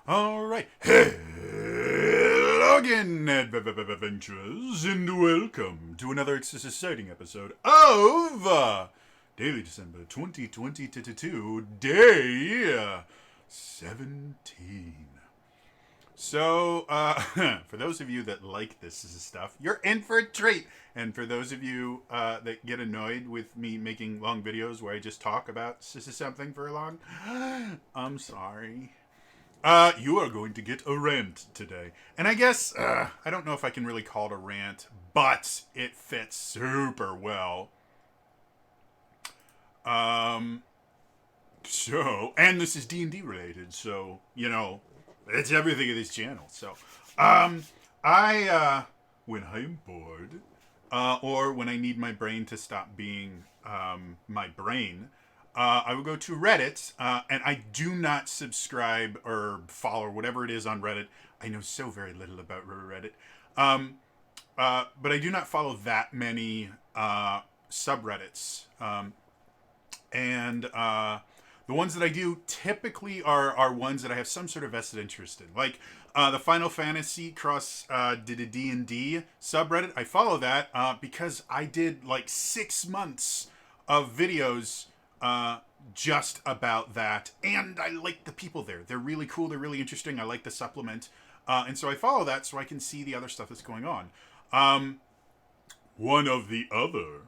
All right. Hello again, adventurers, and welcome to another exciting episode of Daily December 2022, Day 17. So, for those of you that like this stuff, you're in for a treat. And for those of you that get annoyed with me making long videos where I just talk about something for long, I'm sorry. You are going to get a rant today. And I guess, I don't know if I can really call it a rant, but it fits super well. Um, and this is D&D related, so, it's everything in this channel. So, um, when I'm bored, or when I need my brain to stop being, my brain, I will go to Reddit, and I do not subscribe or follow whatever it is on Reddit. I know so very little about Reddit. Um, but I do not follow that many subreddits. And the ones that I do typically are ones that I have some sort of vested interest in. Like the Final Fantasy cross D&D subreddit. I follow that because I did like 6 months of videos just about that. And I like the people there. They're really cool. They're really interesting. I like the supplement. And so I follow that so I can see the other stuff that's going on. One of the other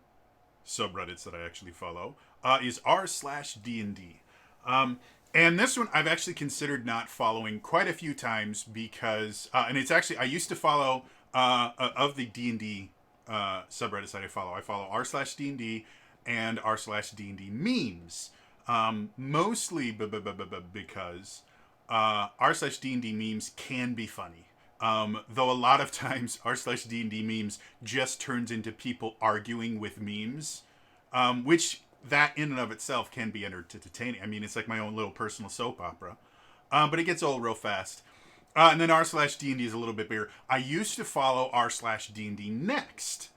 subreddits that I actually follow is r/D&D. And this one I've actually considered not following quite a few times because, and it's actually, I used to follow, of the D&D subreddits that I follow r/D&D and r/D&D memes. Mostly because r/D&D memes can be funny. Though a lot of times r/D&D memes just turns into people arguing with memes, which that in and of itself can be entertaining. I mean, it's like my own little personal soap opera, but it gets old real fast. And then r/D&D is a little bit bigger. I used to follow r/D&D Next.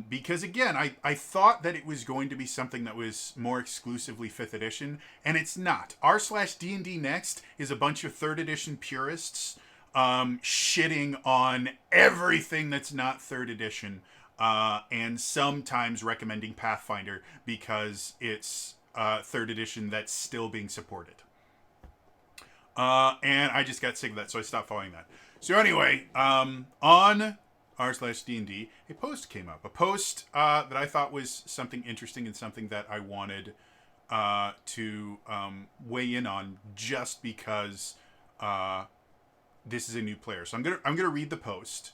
Because again, I thought that it was going to be something that was more exclusively 5th edition, and it's not. r/D&D Next is a bunch of 3rd edition purists shitting on everything that's not 3rd edition, and sometimes recommending Pathfinder because it's 3rd edition that's still being supported. And I just got sick of that, so I stopped following that. So anyway, on r/D&D, a post came up. A post that I thought was something interesting and something that I wanted to weigh in on just because this is a new player. So I'm gonna read the post.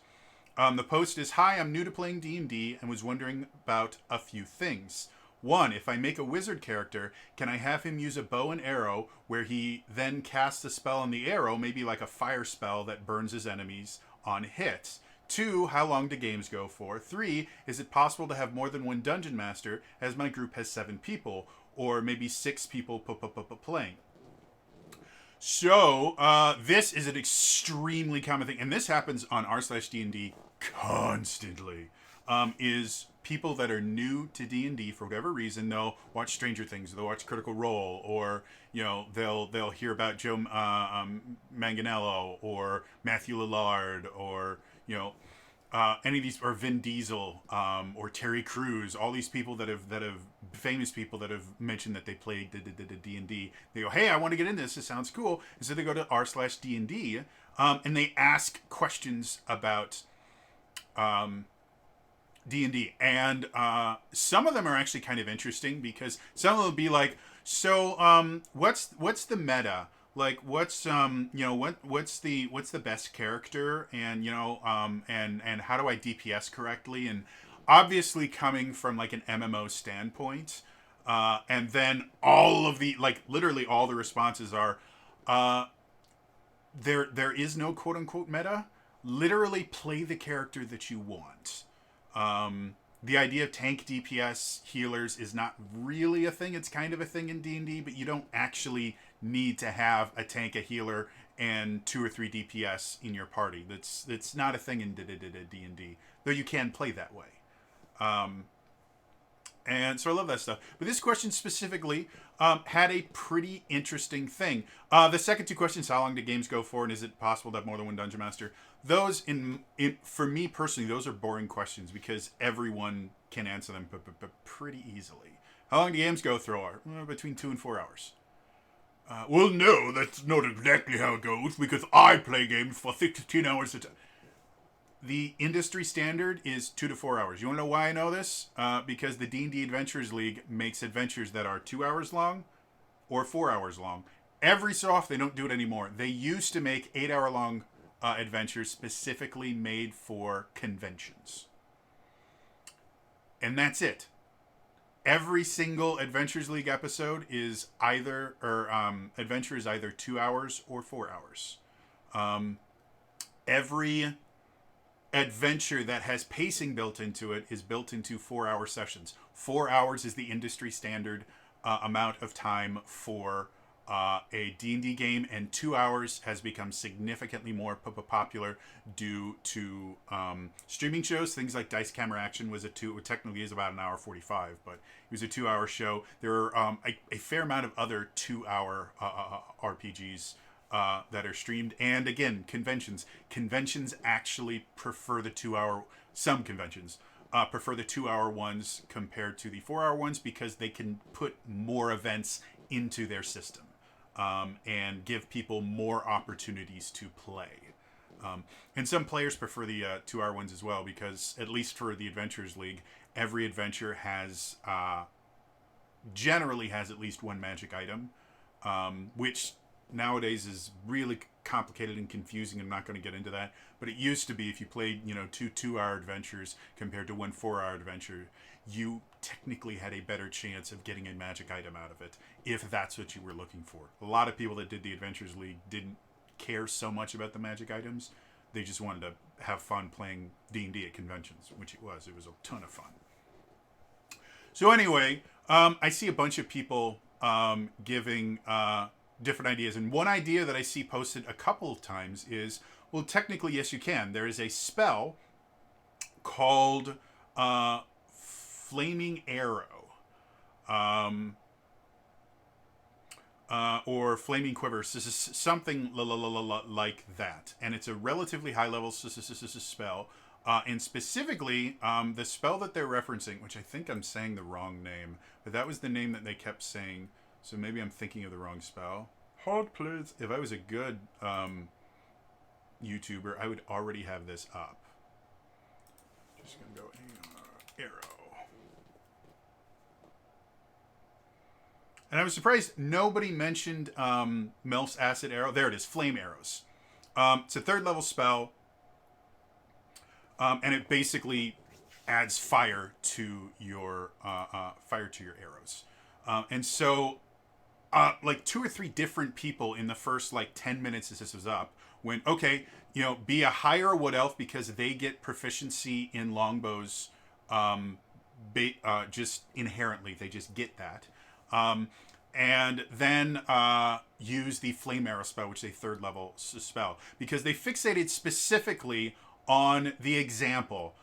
The post is, "Hi, I'm new to playing D&D and was wondering about a few things. One, if I make a wizard character, can I have him use a bow and arrow where he then casts a spell on the arrow, maybe like a fire spell that burns his enemies on hit? Two, how long do games go for? Three, is it possible to have more than one dungeon master, as my group has 7 people, or maybe 6 people playing?" So, this is an extremely common thing, and this happens on r/D&D constantly, is people that are new to D&D for whatever reason. They'll watch Stranger Things, they'll watch Critical Role, or, they'll hear about Joe Manganiello, or Matthew Lillard, or, any of these, or Vin Diesel, or Terry Crews, all these people that have famous people that have mentioned that they played D&D. They go, "Hey, I want to get into this. This sounds cool." And so they go to r/D&D, and they ask questions about D&D, and some of them are actually kind of interesting because some of them will be like, "So, what's the meta? Like, what's what's the best character, and and how do I DPS correctly?" And obviously coming from like an MMO standpoint, and then all of the, like, literally all the responses are, there is no quote unquote meta. Literally play the character that you want. The idea of tank DPS healers is not really a thing. It's kind of a thing in D&D, but you don't actually need to have a tank, a healer, and 2 or 3 DPS in your party. That's not a thing in D&D, though you can play that way. And so I love that stuff. But this question specifically had a pretty interesting thing. The second two questions: how long do games go for, and is it possible to have more than one dungeon master? Those, for me personally, those are boring questions because everyone can answer them pretty easily. How long do games go for? Between 2 and 4 hours. Well, no, that's not exactly how it goes because I play games for 16 hours a time. The industry standard is 2 to 4 hours. You want to know why I know this? Because the D&D Adventures League makes adventures that are 2 hours long or 4 hours long. Every so often, they don't do it anymore. They used to make 8-hour long adventures specifically made for conventions. And that's it. Every single Adventures League episode is either, adventure is either 2 hours or 4 hours. Every adventure that has pacing built into it is built into 4-hour sessions. 4 hours is the industry standard amount of time for a D&D game, and 2 hours has become significantly more popular due to streaming shows. Things like Dice Camera Action was technically is about an hour 45, but it was a 2-hour show. There are a fair amount of other 2-hour RPGs that are streamed. And again, conventions actually prefer the 2-hour. Some conventions prefer the 2-hour ones compared to the 4-hour ones because they can put more events into their system and give people more opportunities to play. And some players prefer the 2-hour ones as well because, at least for the Adventures League, every adventure has generally has at least one magic item, which nowadays is really complicated and confusing. I'm not going to get into that, but it used to be if you played, two 2-hour adventures compared to one 4-hour adventure, you technically had a better chance of getting a magic item out of it if that's what you were looking for. A lot of people that did the Adventures League didn't care so much about the magic items. They just wanted to have fun playing D&D at conventions, which it was. It was a ton of fun. So anyway, I see a bunch of people giving different ideas. And one idea that I see posted a couple of times is, well, technically, yes, you can. There is a spell called Flaming Arrow. Or Flaming Quiver, something like that. And it's a relatively high-level spell. And specifically, the spell that they're referencing, which I think I'm saying the wrong name, but that was the name that they kept saying. So maybe I'm thinking of the wrong spell. Hold, please. If I was a good YouTuber, I would already have this up. Just going to go arrow. And I was surprised nobody mentioned Melf's Acid Arrow. There it is, Flame Arrows. It's a 3rd level spell. And it basically adds fire to your arrows. And so like 2 or 3 different people in the first 10 minutes as this was up went, okay, be a higher wood elf because they get proficiency in longbows just inherently. They just get that. And then use the Flame Arrow spell, which is a 3rd level spell, because they fixated specifically on the example.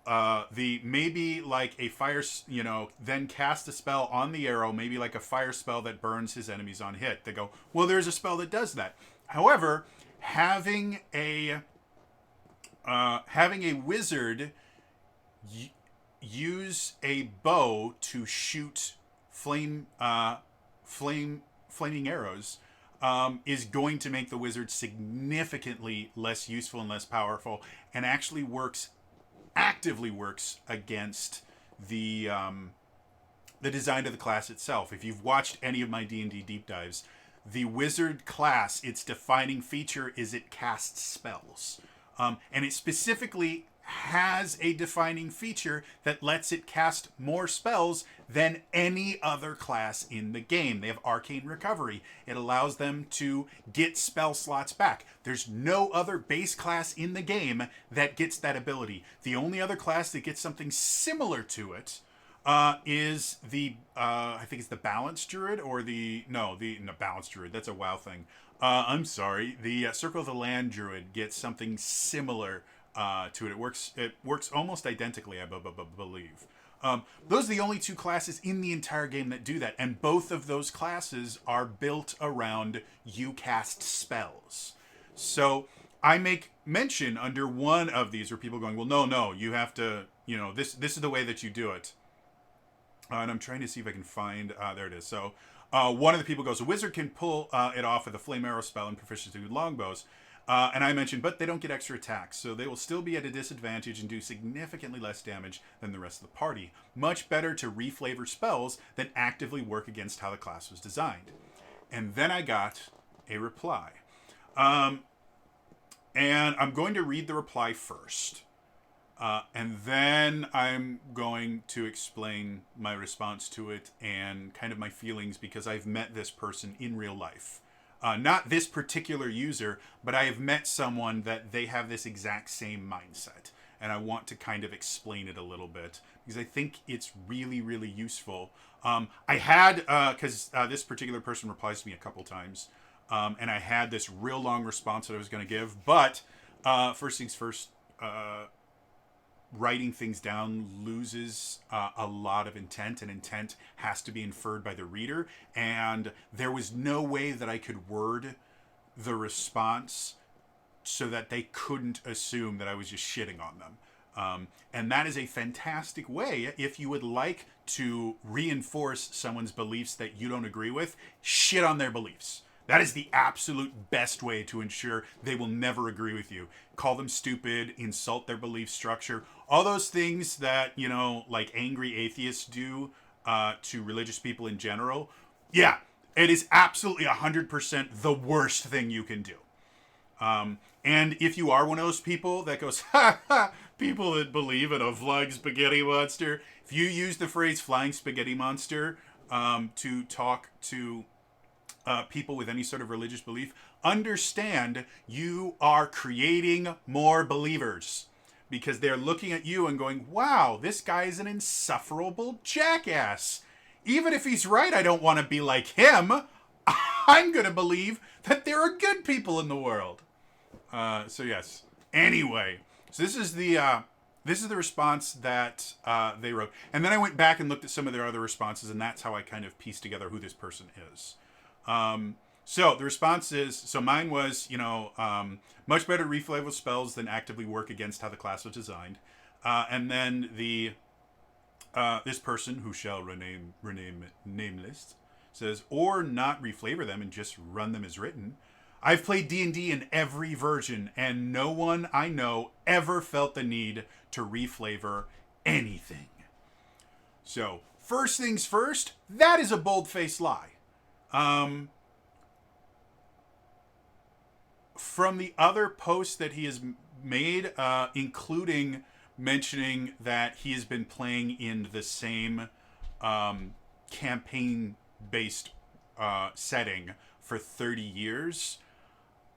The maybe like a fire, then cast a spell on the arrow, maybe like a fire spell that burns his enemies on hit. They go, well, there's a spell that does that. However, having a wizard use a bow to shoot flaming arrows is going to make the wizard significantly less useful and less powerful, and actually actively works against the design of the class itself. If you've watched any of my D&D deep dives, the wizard class, its defining feature is it casts spells. And it specifically has a defining feature that lets it cast more spells than any other class in the game. They have Arcane Recovery. It allows them to get spell slots back. There's no other base class in the game that gets that ability. The only other class that gets something similar to it is the I think it's the Balance Druid or the Balance Druid. That's a WoW thing. I'm sorry. The Circle of the Land Druid gets something similar to it. It works almost identically, I believe. Those are the only two classes in the entire game that do that, and both of those classes are built around you cast spells. So I make mention under one of these where people are going, well, no, you have to, this is the way that you do it. And I'm trying to see if I can find, there it is. So one of the people goes, a wizard can pull it off with a flame arrow spell and proficiency with longbows. And I mentioned, but they don't get extra attacks, so they will still be at a disadvantage and do significantly less damage than the rest of the party. Much better to reflavor spells than actively work against how the class was designed. And then I got a reply. And I'm going to read the reply first. And then I'm going to explain my response to it and kind of my feelings because I've met this person in real life. Not this particular user, but I have met someone that they have this exact same mindset. And I want to kind of explain it a little bit because I think it's really, really useful. I had, because this particular person replies to me a couple times, and I had this real long response that I was going to give. But first things first, writing things down loses a lot of intent, and intent has to be inferred by the reader. And there was no way that I could word the response so that they couldn't assume that I was just shitting on them. And that is a fantastic way if you would like to reinforce someone's beliefs that you don't agree with, shit on their beliefs. That is the absolute best way to ensure they will never agree with you. Call them stupid, insult their belief structure, all those things that, like angry atheists do to religious people in general. Yeah, it is absolutely 100% the worst thing you can do. And if you are one of those people that goes, ha ha, people that believe in a flying spaghetti monster, if you use the phrase flying spaghetti monster to talk to people with any sort of religious belief, understand you are creating more believers because they're looking at you and going, wow, this guy is an insufferable jackass. Even if he's right, I don't want to be like him. I'm going to believe that there are good people in the world. So yes. Anyway, so this is the response that they wrote. And then I went back and looked at some of their other responses, and that's how I kind of pieced together who this person is. So the response is, so mine was, much better reflavor spells than actively work against how the class was designed. And then this person, who shall rename nameless, says, or not reflavor them and just run them as written. I've played D&D in every version, and no one I know ever felt the need to reflavor anything. So, first things first, that is a bold-faced lie. From the other posts that he has made, including mentioning that he has been playing in the same campaign-based setting for 30 years,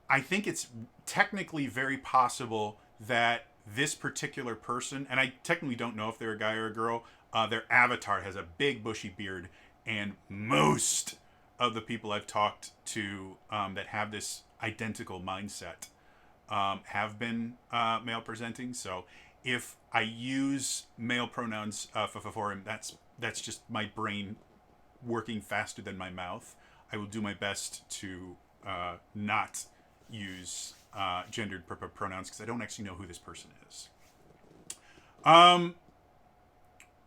I think it's technically very possible that this particular person, and I technically don't know if they're a guy or a girl, their avatar has a big bushy beard, and most of the people I've talked to that have this identical mindset have been male presenting. So if I use male pronouns for him, that's just my brain working faster than my mouth. I will do my best to not use gendered pronouns because I don't actually know who this person is.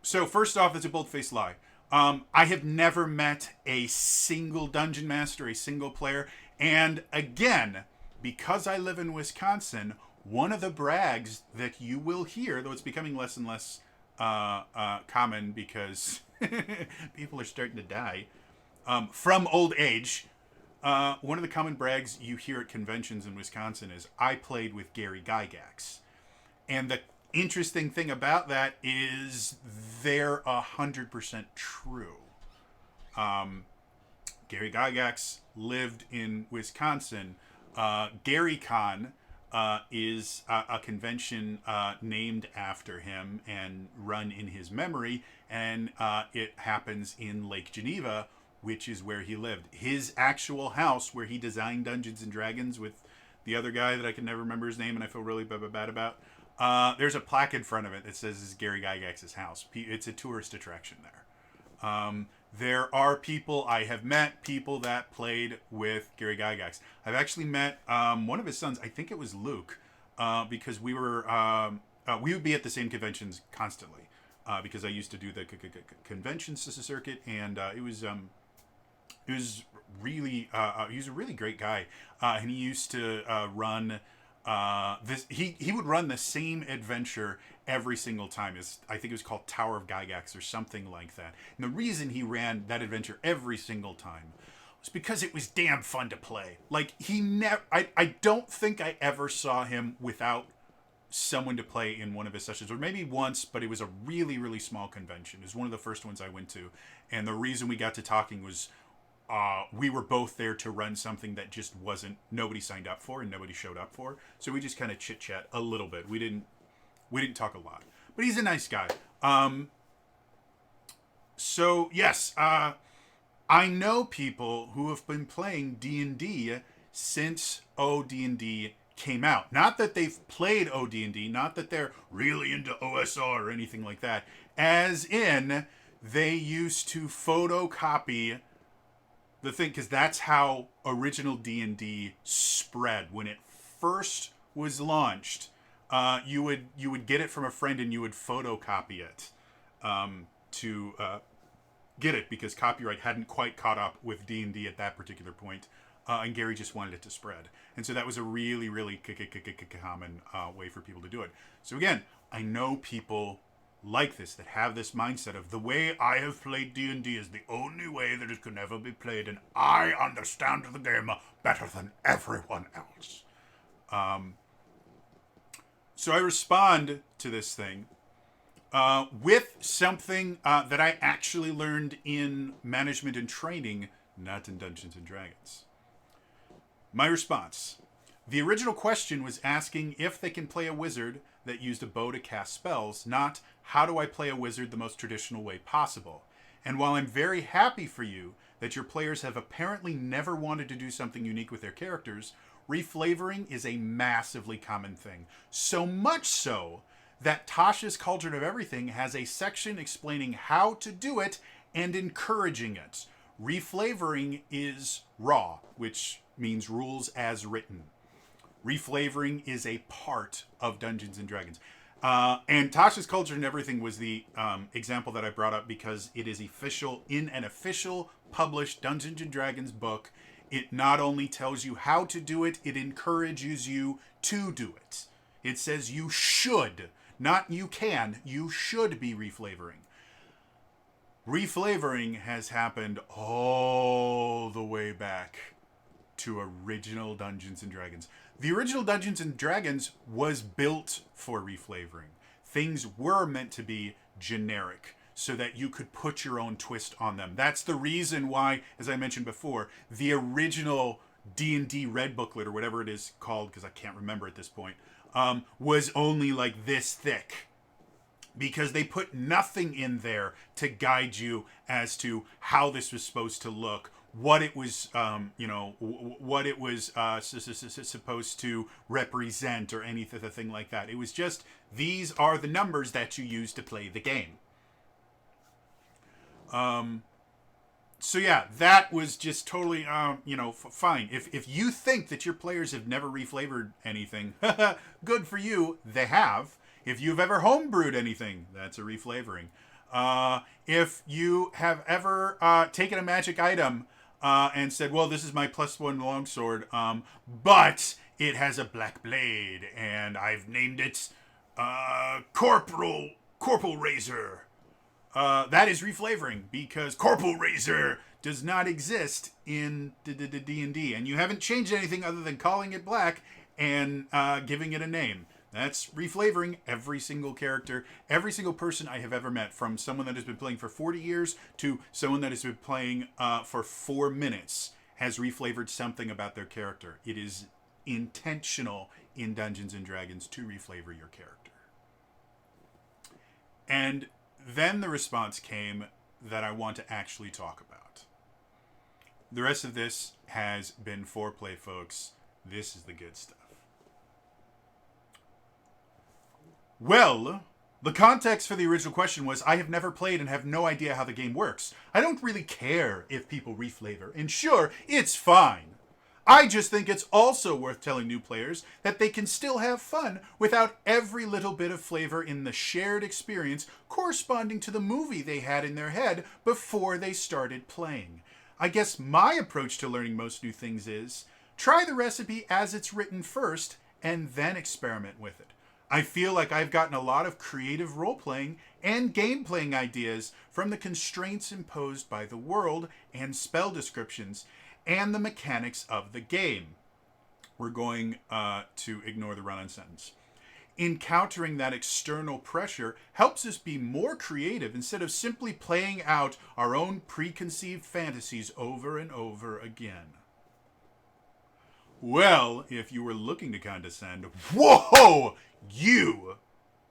So first off, it's a bold-faced lie. I have never met a single dungeon master, a single player, and again, because I live in Wisconsin, one of the brags that you will hear, though it's becoming less and less common because people are starting to die from old age, one of the common brags you hear at conventions in Wisconsin is, I played with Gary Gygax. And the interesting thing about that is they're 100% true. Gary Gygax lived in Wisconsin. GaryCon is a convention named after him and run in his memory, and it happens in Lake Geneva, which is where he lived. His actual house, where he designed Dungeons and Dragons with the other guy that I can never remember his name and I feel really bad about, There's a plaque in front of it that says this is Gary Gygax's house. It's a tourist attraction there. There are people I have met, people that played with Gary Gygax. I've actually met one of his sons. I think it was Luke, because we would be at the same conventions constantly. Because I used to do the convention circuit, and it was really he was a really great guy, and he used to run this. He would run the same adventure every single time. I think it was called Tower of Gygax or something like that. And the reason he ran that adventure every single time was because it was damn fun to play. Like he never. I don't think I ever saw him without someone to play in one of his sessions, or maybe once, but it was a really, really small convention. It was one of the first ones I went to, and the reason we got to talking was we were both there to run something that just nobody signed up for and nobody showed up for, so we just kind of chit chat a little bit. We didn't talk a lot, but he's a nice guy. So yes, I know people who have been playing D&D since OD&D came out. Not that they've played OD&D, not that they're really into OSR or anything like that. As in, they used to photocopy the thing, because that's how original D&D spread. When it first was launched, you would get it from a friend and you would photocopy it to get it, because copyright hadn't quite caught up with D&D at that particular point. And Gary just wanted it to spread. And so that was a really, really common way for people to do it. So again, I know people like this, that have this mindset of the way I have played D&D is the only way that it could ever be played, and I understand the game better than everyone else. So I respond to this thing with something that I actually learned in management and training, not in Dungeons and Dragons. My response. The original question was asking if they can play a wizard that used a bow to cast spells, not how do I play a wizard the most traditional way possible. And while I'm very happy for you that your players have apparently never wanted to do something unique with their characters, reflavoring is a massively common thing. So much so that Tasha's Cauldron of Everything has a section explaining how to do it and encouraging it. Reflavoring is raw, which means rules as written. Reflavoring is a part of Dungeons and Dragons. And Tasha's Cauldron and Everything was the example that I brought up because it is official in an official published Dungeons and Dragons book. It not only tells you how to do it, it encourages you to do it. It says you should, not you can, you should be reflavoring. Reflavoring has happened all the way back to original Dungeons and Dragons. The original Dungeons and Dragons was built for reflavoring. Things were meant to be generic so that you could put your own twist on them. That's the reason why, as I mentioned before, the original D&D Red Booklet, or whatever it is called, because I can't remember at this point, was only like this thick. Because they put nothing in there to guide you as to how this was supposed to look, what it was, what it was supposed to represent, or anything like that. It was just, these are the numbers that you use to play the game. So yeah, that was just totally, fine. If you think that your players have never reflavored anything, good for you. They have. If you've ever homebrewed anything, that's a reflavoring. If you have ever taken a magic item and said, well, this is my +1 longsword, but it has a black blade, and I've named it Corporal Razor. That is reflavoring, because Corporal Razor does not exist in D&D, and you haven't changed anything other than calling it black and giving it a name. That's reflavoring every single character, every single person I have ever met, from someone that has been playing for 40 years to someone that has been playing for 4 minutes, has reflavored something about their character. It is intentional in Dungeons and Dragons to reflavor your character. And then the response came that I want to actually talk about. The rest of this has been foreplay, folks. This is the good stuff. Well, the context for the original question was I have never played and have no idea how the game works. I don't really care if people reflavor, and sure, it's fine. I just think it's also worth telling new players that they can still have fun without every little bit of flavor in the shared experience corresponding to the movie they had in their head before they started playing. I guess my approach to learning most new things is try the recipe as it's written first and then experiment with it. I feel like I've gotten a lot of creative role playing and game playing ideas from the constraints imposed by the world and spell descriptions and the mechanics of the game. We're going to ignore the run on sentence. Encountering that external pressure helps us be more creative instead of simply playing out our own preconceived fantasies over and over again. Well, if you were looking to condescend, whoa, you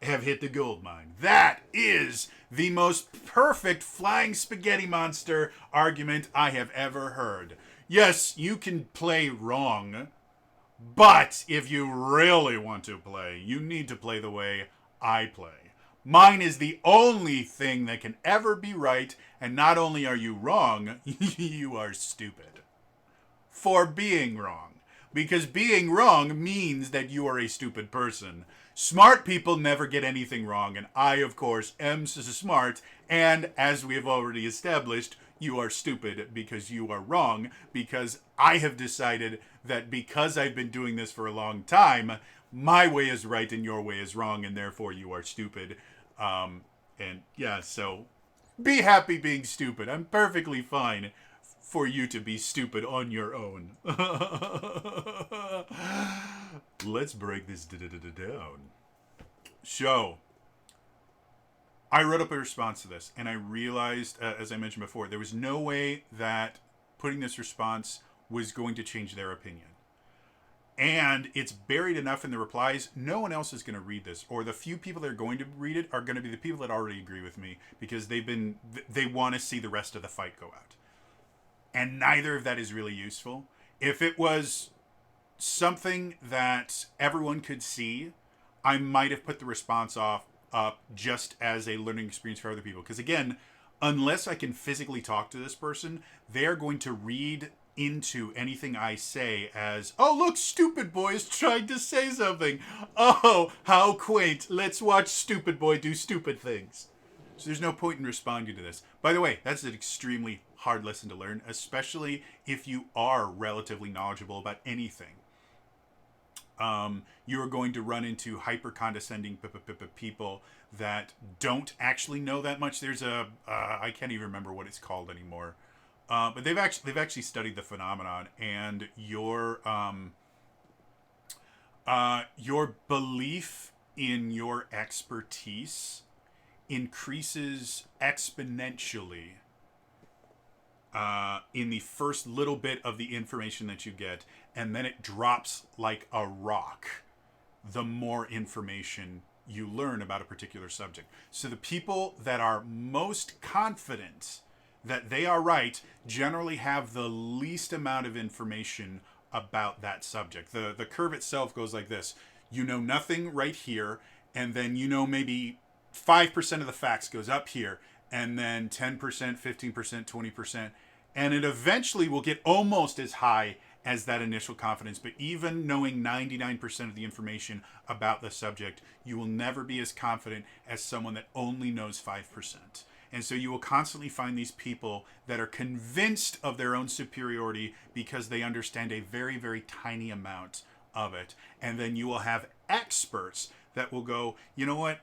have hit the gold mine. That is the most perfect flying spaghetti monster argument I have ever heard. Yes, you can play wrong, but if you really want to play, you need to play the way I play. Mine is the only thing that can ever be right, and not only are you wrong, you are stupid. For being wrong. Because being wrong means that you are a stupid person. Smart people never get anything wrong, and I, of course, am smart, and as we have already established, you are stupid because you are wrong, because I have decided that because I've been doing this for a long time, my way is right and your way is wrong, and therefore you are stupid. And yeah, so be happy being stupid. I'm perfectly fine for you to be stupid on your own. Let's break this down. So, I wrote up a response to this, and I realized, as I mentioned before, there was no way that putting this response was going to change their opinion. And it's buried enough in the replies, no one else is going to read this. Or the few people that are going to read it are going to be the people that already agree with me because they want to see the rest of the fight go out. And neither of that is really useful. If it was something that everyone could see, I might have put the response up just as a learning experience for other people. Because again, unless I can physically talk to this person, they're going to read into anything I say as, oh, look, Stupid Boy is trying to say something. Oh, how quaint. Let's watch Stupid Boy do stupid things. So there's no point in responding to this. By the way, that's an extremely hard lesson to learn, especially if you are relatively knowledgeable about anything. You're going to run into hyper condescending people that don't actually know that much. There's I can't even remember what it's called anymore, but they've actually studied the phenomenon, and your belief in your expertise increases exponentially in the first little bit of the information that you get, and then it drops like a rock the more information you learn about a particular subject. So the people that are most confident that they are right generally have the least amount of information about that subject. The curve itself goes like this. You know nothing right here, and then you know maybe 5% of the facts goes up here, and then 10%, 15%, 20%, and it eventually will get almost as high as that initial confidence. But even knowing 99% of the information about the subject, you will never be as confident as someone that only knows 5%. And so you will constantly find these people that are convinced of their own superiority because they understand a very, very tiny amount of it. And then you will have experts that will go, you know what,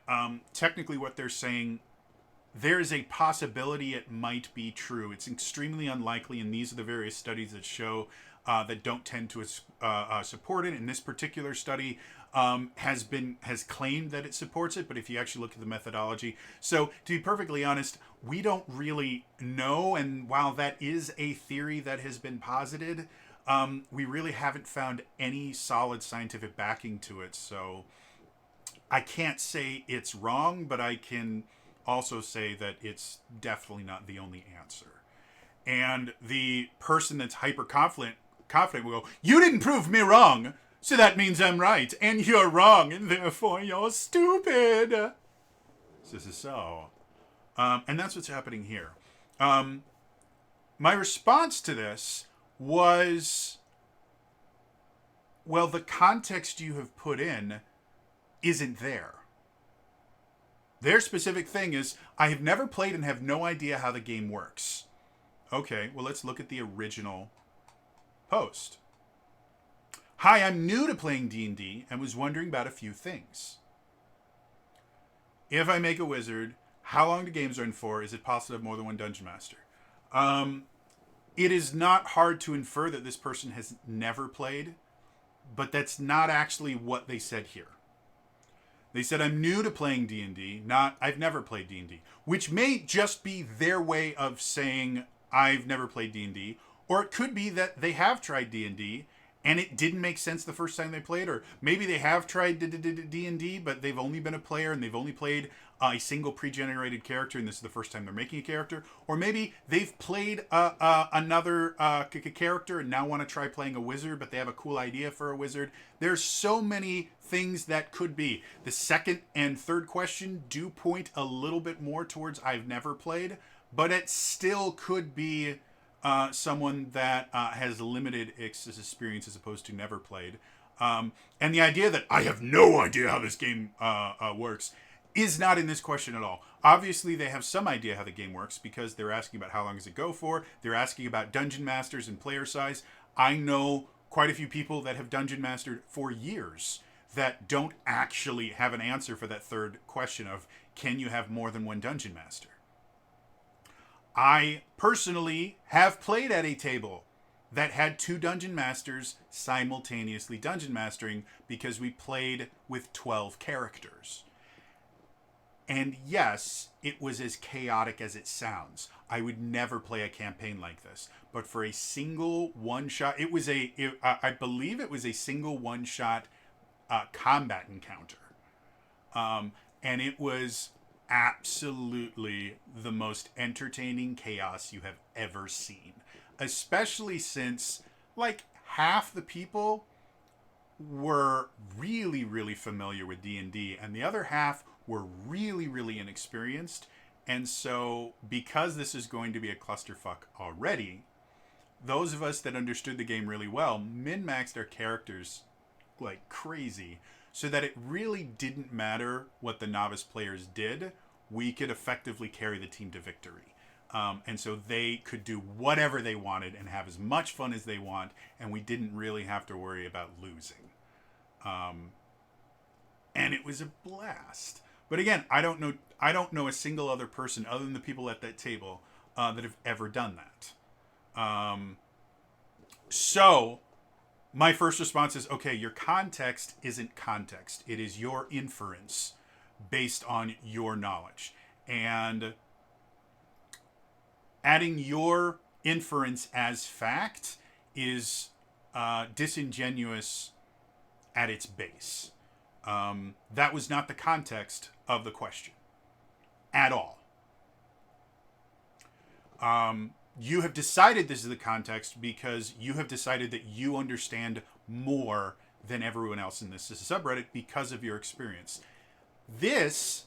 technically what they're saying, there is a possibility it might be true. It's extremely unlikely, and these are the various studies that show that don't tend to support it. And this particular study has claimed that it supports it, but if you actually look at the methodology, so to be perfectly honest, we don't really know. And while that is a theory that has been posited, we really haven't found any solid scientific backing to it. So I can't say it's wrong, but I can also say that it's definitely not the only answer. And the person that's hyper confident will go, "You didn't prove me wrong." So that means I'm right, and you're wrong, and therefore you're stupid. This is so. And that's what's happening here. My response to this was, well, the context you have put in isn't there. Their specific thing is, I have never played and have no idea how the game works. Okay, well, let's look at the original post. Hi, I'm new to playing D&D and was wondering about a few things. If I make a wizard, how long do games run for? Is it possible to have more than one dungeon master? It is not hard to infer that this person has never played, but that's not actually what they said here. They said, I'm new to playing D&D, not I've never played D&D, which may just be their way of saying I've never played D&D, or it could be that they have tried D&D and it didn't make sense the first time they played, or maybe they have tried D&D, but they've only been a player and they've only played a single pre-generated character, and this is the first time they're making a character, or maybe they've played another character and now want to try playing a wizard, but they have a cool idea for a wizard. There's so many things that could be. The second and third question do point a little bit more towards I've never played, but it still could be someone that has limited experience as opposed to never played. And the idea that I have no idea how this game works is not in this question at all. Obviously, they have some idea how the game works because they're asking about how long does it go for. They're asking about dungeon masters and player size. I know quite a few people that have dungeon mastered for years that don't actually have an answer for that third question of, can you have more than one dungeon master? I personally have played at a table that had two dungeon masters simultaneously dungeon mastering because we played with 12 characters. And yes, it was as chaotic as it sounds. I would never play a campaign like this. But for a single one-shot, I believe it was a single one-shot combat encounter. And it was absolutely the most entertaining chaos you have ever seen. Especially since, like, half the people were really, really familiar with D&D, and the other half were really, really inexperienced. And so, because this is going to be a clusterfuck already, those of us that understood the game really well min-maxed our characters like crazy, so that it really didn't matter what the novice players did. We could effectively carry the team to victory. And so they could do whatever they wanted and have as much fun as they want, and we didn't really have to worry about losing. And it was a blast. But again, I don't know a single other person other than the people at that table that have ever done that. So my first response is, okay, your context isn't context. It is your inference based on your knowledge. And adding your inference as fact is disingenuous at its base. That was not the context of the question at all. You have decided this is the context because you have decided that you understand more than everyone else in this subreddit because of your experience. This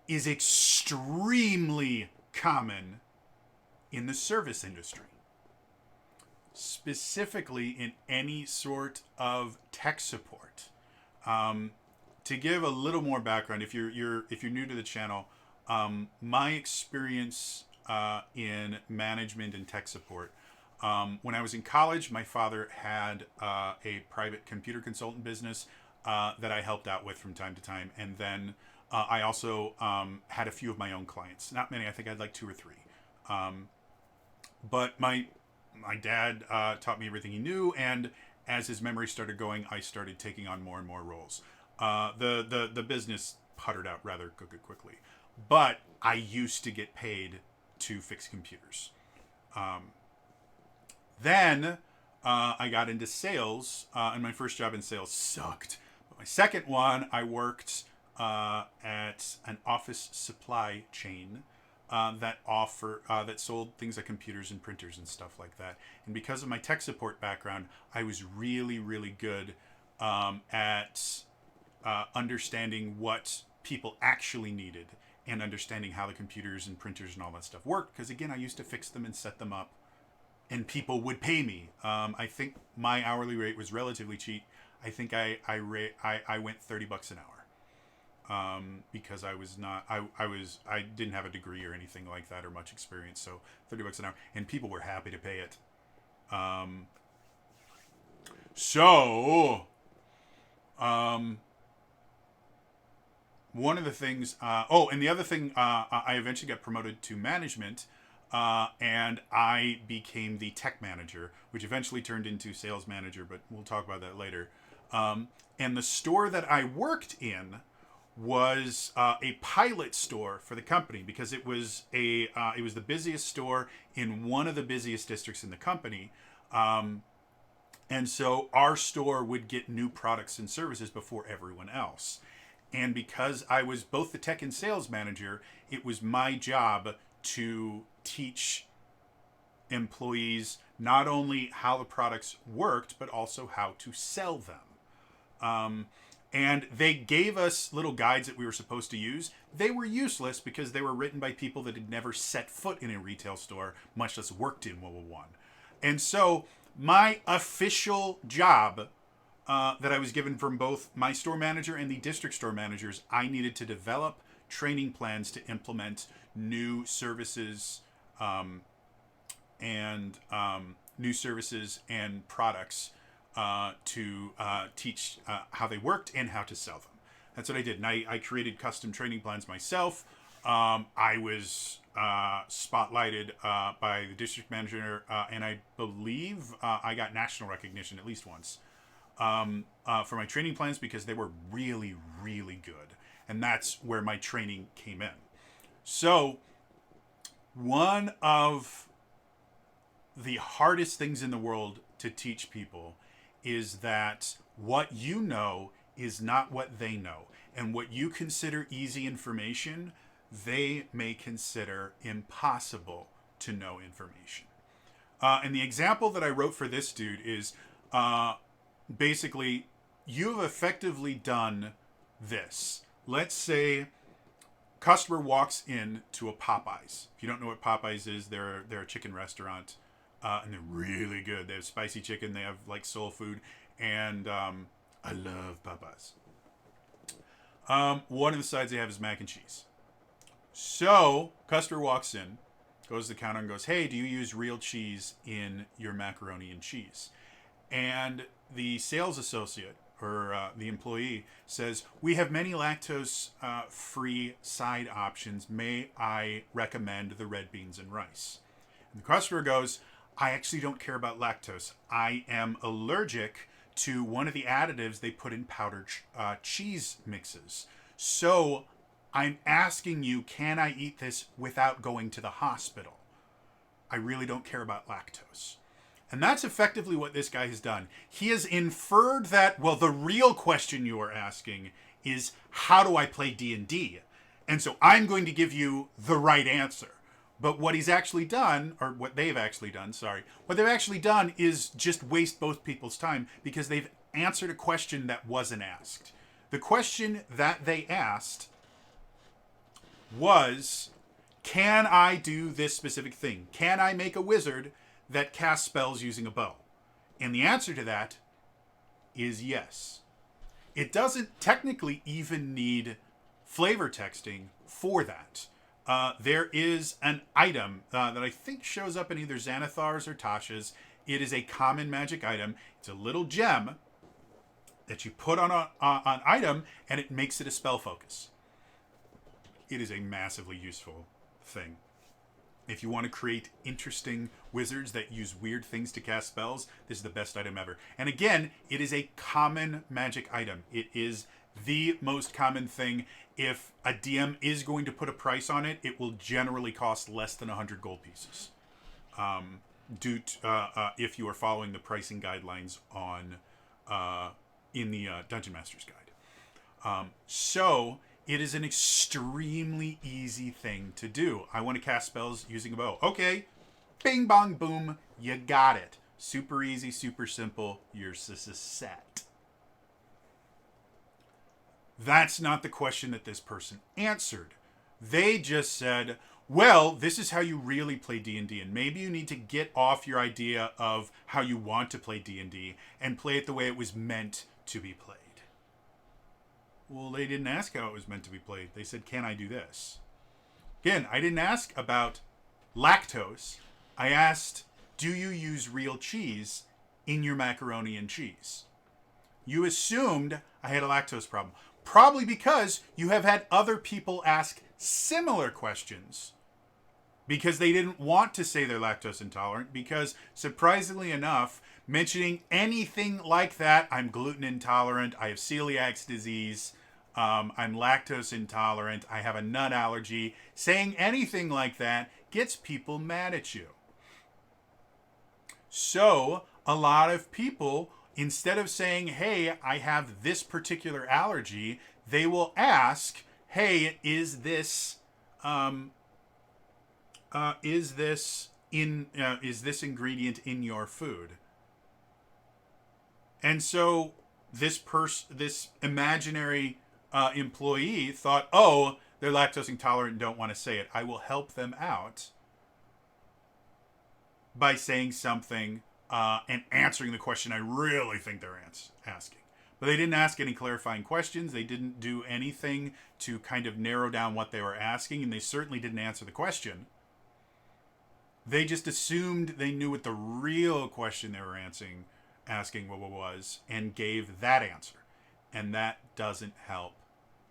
is extremely common in the service industry, specifically in any sort of tech support. To give a little more background, if you're new to the channel, my experience in management and tech support. When I was in college, my father had a private computer consultant business that I helped out with from time to time, and then I also had a few of my own clients. Not many. I think I had like 2 or 3. But my dad taught me everything he knew, and as his memory started going, I started taking on more and more roles. The business puttered out rather quickly, but I used to get paid to fix computers. Then I got into sales, and my first job in sales sucked. But my second one, I worked at an office supply chain that sold things like computers and printers and stuff like that. And because of my tech support background, I was really, really good at understanding what people actually needed and understanding how the computers and printers and all that stuff worked. Because again, I used to fix them and set them up, and people would pay me. I think my hourly rate was relatively cheap. I think I went $30 an hour, because I didn't have a degree or anything like that or much experience. So $30 an hour, and people were happy to pay it. So one of the things, and the other thing, I eventually got promoted to management, and I became the tech manager, which eventually turned into sales manager, but we'll talk about that later. And the store that I worked in was a pilot store for the company, because it was the busiest store in one of the busiest districts in the company. And so our store would get new products and services before everyone else. And because I was both the tech and sales manager, it was my job to teach employees not only how the products worked, but also how to sell them. And they gave us little guides that we were supposed to use. They were useless because they were written by people that had never set foot in a retail store, much less worked in World War I. And so my official job that I was given from both my store manager and the district store managers, I needed to develop training plans to implement new services and products to teach how they worked and how to sell them. That's what I did. And I created custom training plans myself. I was spotlighted by the district manager, and I believe I got national recognition at least once for my training plans, because they were really, really good. And that's where my training came in. So one of the hardest things in the world to teach people is that what you know is not what they know. And what you consider easy information, they may consider impossible to know information. And the example that I wrote for this dude is basically, you've effectively done this. Let's say customer walks in to a Popeyes. If you don't know what Popeyes is, they're a chicken restaurant, and they're really good. They have spicy chicken. They have like soul food, and I love Popeyes. One of the sides they have is mac and cheese. So customer walks in, goes to the counter and goes, "Hey, do you use real cheese in your macaroni and cheese?" And the sales associate or the employee says, "We have many lactose-free side options. May I recommend the red beans and rice?" And the customer goes, "I actually don't care about lactose. I am allergic to one of the additives they put in powdered cheese mixes. So I'm asking you, can I eat this without going to the hospital? I really don't care about lactose." And that's effectively what this guy has done. He has inferred that, well, the real question you are asking is, how do I play D&D? And so I'm going to give you the right answer. But what he's actually done, or what they've actually done is just waste both people's time, because they've answered a question that wasn't asked. The question that they asked was, can I do this specific thing? Can I make a wizard that casts spells using a bow? And the answer to that is yes. It doesn't technically even need flavor texting for that. There is an item that I think shows up in either Xanathar's or Tasha's. It is a common magic item. It's a little gem that you put on an item, and it makes it a spell focus. It is a massively useful thing. If you want to create interesting wizards that use weird things to cast spells, this is the best item ever. And again, it is a common magic item. It is the most common thing. If a DM is going to put a price on it, it will generally cost less than 100 gold pieces. If you are following the pricing guidelines on in the Dungeon Master's Guide. So it is an extremely easy thing to do. I want to cast spells using a bow. Okay, bing, bong, boom, you got it. Super easy, super simple. You're set. That's not the question that this person answered. They just said, well, this is how you really play D&D, and maybe you need to get off your idea of how you want to play D&D and play it the way it was meant to be played. Well, they didn't ask how it was meant to be played. They said, can I do this? Again, I didn't ask about lactose. I asked, do you use real cheese in your macaroni and cheese? You assumed I had a lactose problem. Probably because you have had other people ask similar questions because they didn't want to say they're lactose intolerant, because surprisingly enough, mentioning anything like that, I'm gluten intolerant, I have celiac disease, I'm lactose intolerant, I have a nut allergy, saying anything like that gets people mad at you. So a lot of people, instead of saying, hey, I have this particular allergy, they will ask, hey, is this ingredient in your food? And so this imaginary employee thought, oh, they're lactose intolerant and don't want to say it. I will help them out by saying something and answering the question I really think they're asking. But they didn't ask any clarifying questions. They didn't do anything to kind of narrow down what they were asking, and they certainly didn't answer the question. They just assumed they knew what the real question they were asking what was, and gave that answer. And that doesn't help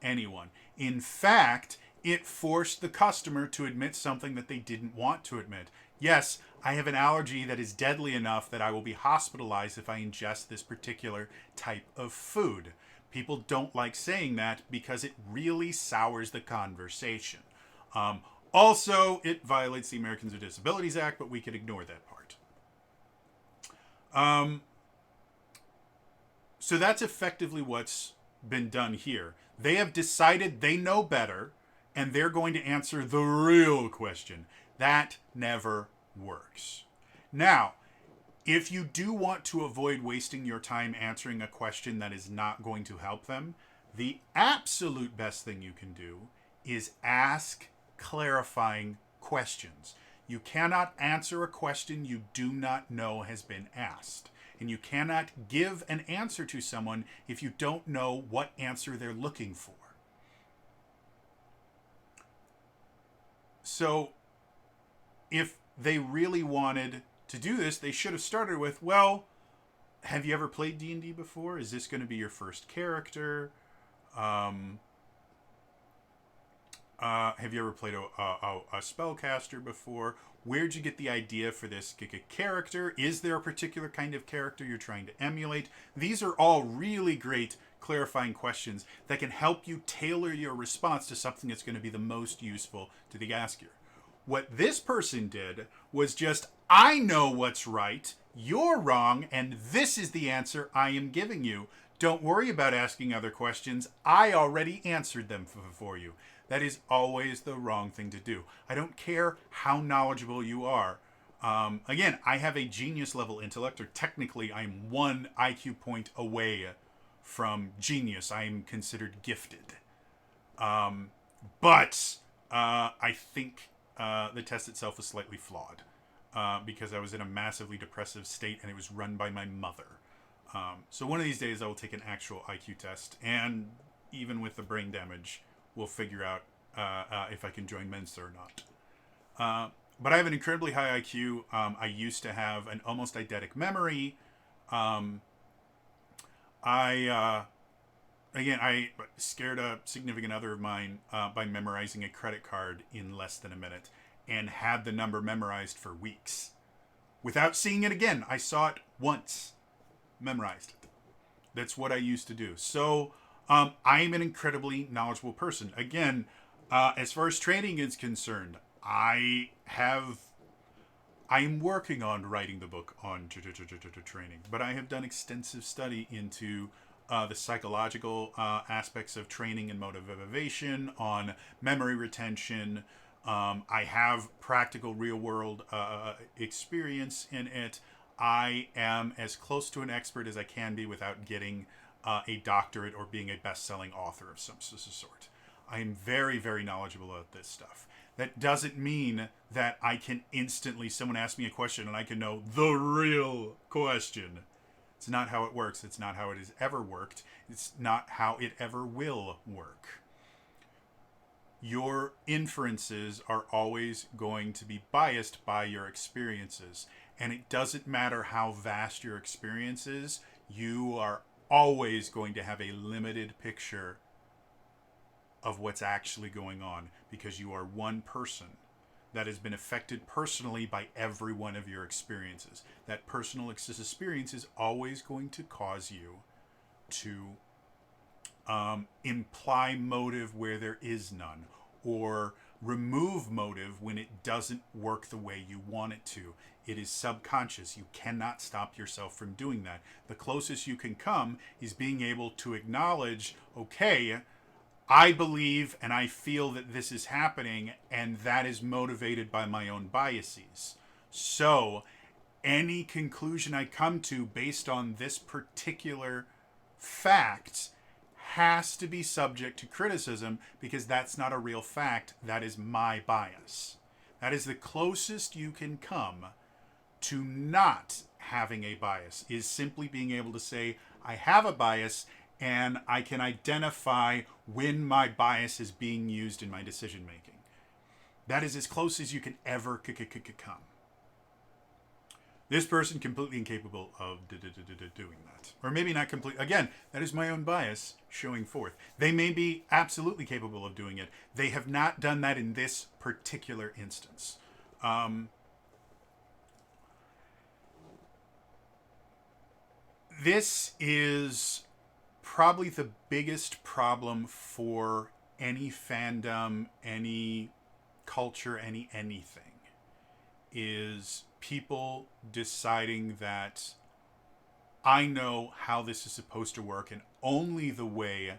anyone. In fact, it forced the customer to admit something that they didn't want to admit. Yes, I have an allergy that is deadly enough that I will be hospitalized if I ingest this particular type of food. People don't like saying that because it really sours the conversation. Also, it violates the Americans with Disabilities Act, but we could ignore that part. So that's effectively what's been done here. They have decided they know better, and they're going to answer the real question. That never works. Now, if you do want to avoid wasting your time answering a question that is not going to help them, the absolute best thing you can do is ask clarifying questions. You cannot answer a question you do not know has been asked. And you cannot give an answer to someone if you don't know what answer they're looking for. So, if they really wanted to do this, they should have started with, well, have you ever played D&D before? Is this going to be your first character? Have you ever played a spellcaster before? Where'd you get the idea for this character? Is there a particular kind of character you're trying to emulate? These are all really great clarifying questions that can help you tailor your response to something that's going to be the most useful to the asker. What this person did was just, I know what's right, you're wrong, and this is the answer I am giving you. Don't worry about asking other questions. I already answered them for you. That is always the wrong thing to do. I don't care how knowledgeable you are. Again, I have a genius level intellect, or technically I'm 1 IQ point away from genius. I am considered gifted. But I think the test itself was slightly flawed because I was in a massively depressive state and it was run by my mother. So one of these days I will take an actual IQ test, and even with the brain damage, we'll figure out if I can join Mensa or not. But I have an incredibly high IQ. I used to have an almost eidetic memory. I scared a significant other of mine by memorizing a credit card in less than a minute, and had the number memorized for weeks. Without seeing it again, I saw it once, memorized it. That's what I used to do. So I am an incredibly knowledgeable person. Again, as far as training is concerned, I am working on writing the book on training, but I have done extensive study into the psychological aspects of training and motivation, on memory retention. I have practical real-world experience in it. I am as close to an expert as I can be without getting a doctorate or being a best-selling author of some sort. I am very, very knowledgeable about this stuff. That doesn't mean that I can instantly, someone asks me a question and I can know the real question. It's not how it works. It's not how it has ever worked. It's not how it ever will work. Your inferences are always going to be biased by your experiences. And it doesn't matter how vast your experience is, you are always going to have a limited picture of what's actually going on because you are one person that has been affected personally by every one of your experiences. That personal experience is always going to cause you to imply motive where there is none, or remove motive when it doesn't work the way you want it to. It is subconscious. You cannot stop yourself from doing that. The closest you can come is being able to acknowledge, okay, I believe and I feel that this is happening, and that is motivated by my own biases. So, any conclusion I come to based on this particular fact has to be subject to criticism because that's not a real fact. That is my bias. That is the closest you can come to not having a bias, is simply being able to say, I have a bias and I can identify when my bias is being used in my decision making. That is as close as you can ever come. This person completely incapable of doing that. Or maybe not completely. Again, that is my own bias showing forth. They may be absolutely capable of doing it. They have not done that in this particular instance. This is probably the biggest problem for any fandom, any culture, anything, is people deciding that I know how this is supposed to work, and only the way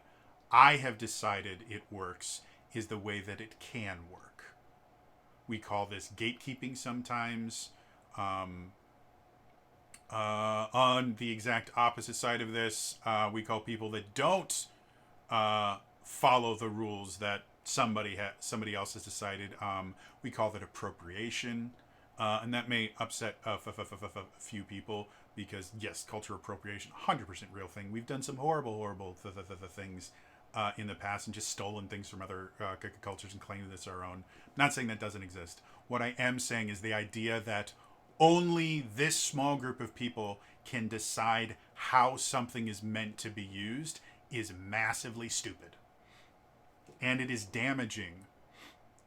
I have decided it works is the way that it can work. We call this gatekeeping sometimes. On the exact opposite side of this, we call people that don't follow the rules that somebody else has decided. We call that appropriation. And that may upset a few people because, yes, cultural appropriation, 100% real thing. We've done some horrible things in the past and just stolen things from other cultures and claimed it's our own. Not saying that doesn't exist. What I am saying is the idea that only this small group of people can decide how something is meant to be used is massively stupid. And it is damaging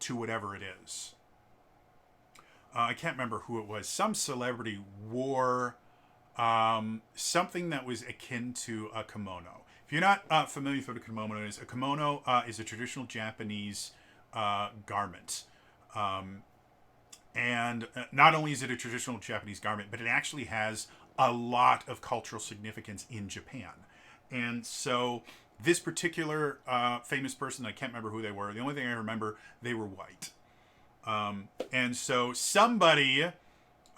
to whatever it is. I can't remember who it was. Some celebrity wore something that was akin to a kimono. If you're not familiar with what a kimono is a traditional Japanese garment. And not only is it a traditional Japanese garment, but it actually has a lot of cultural significance in Japan. And so this particular famous person, I can't remember who they were. The only thing I remember, they were white. And so somebody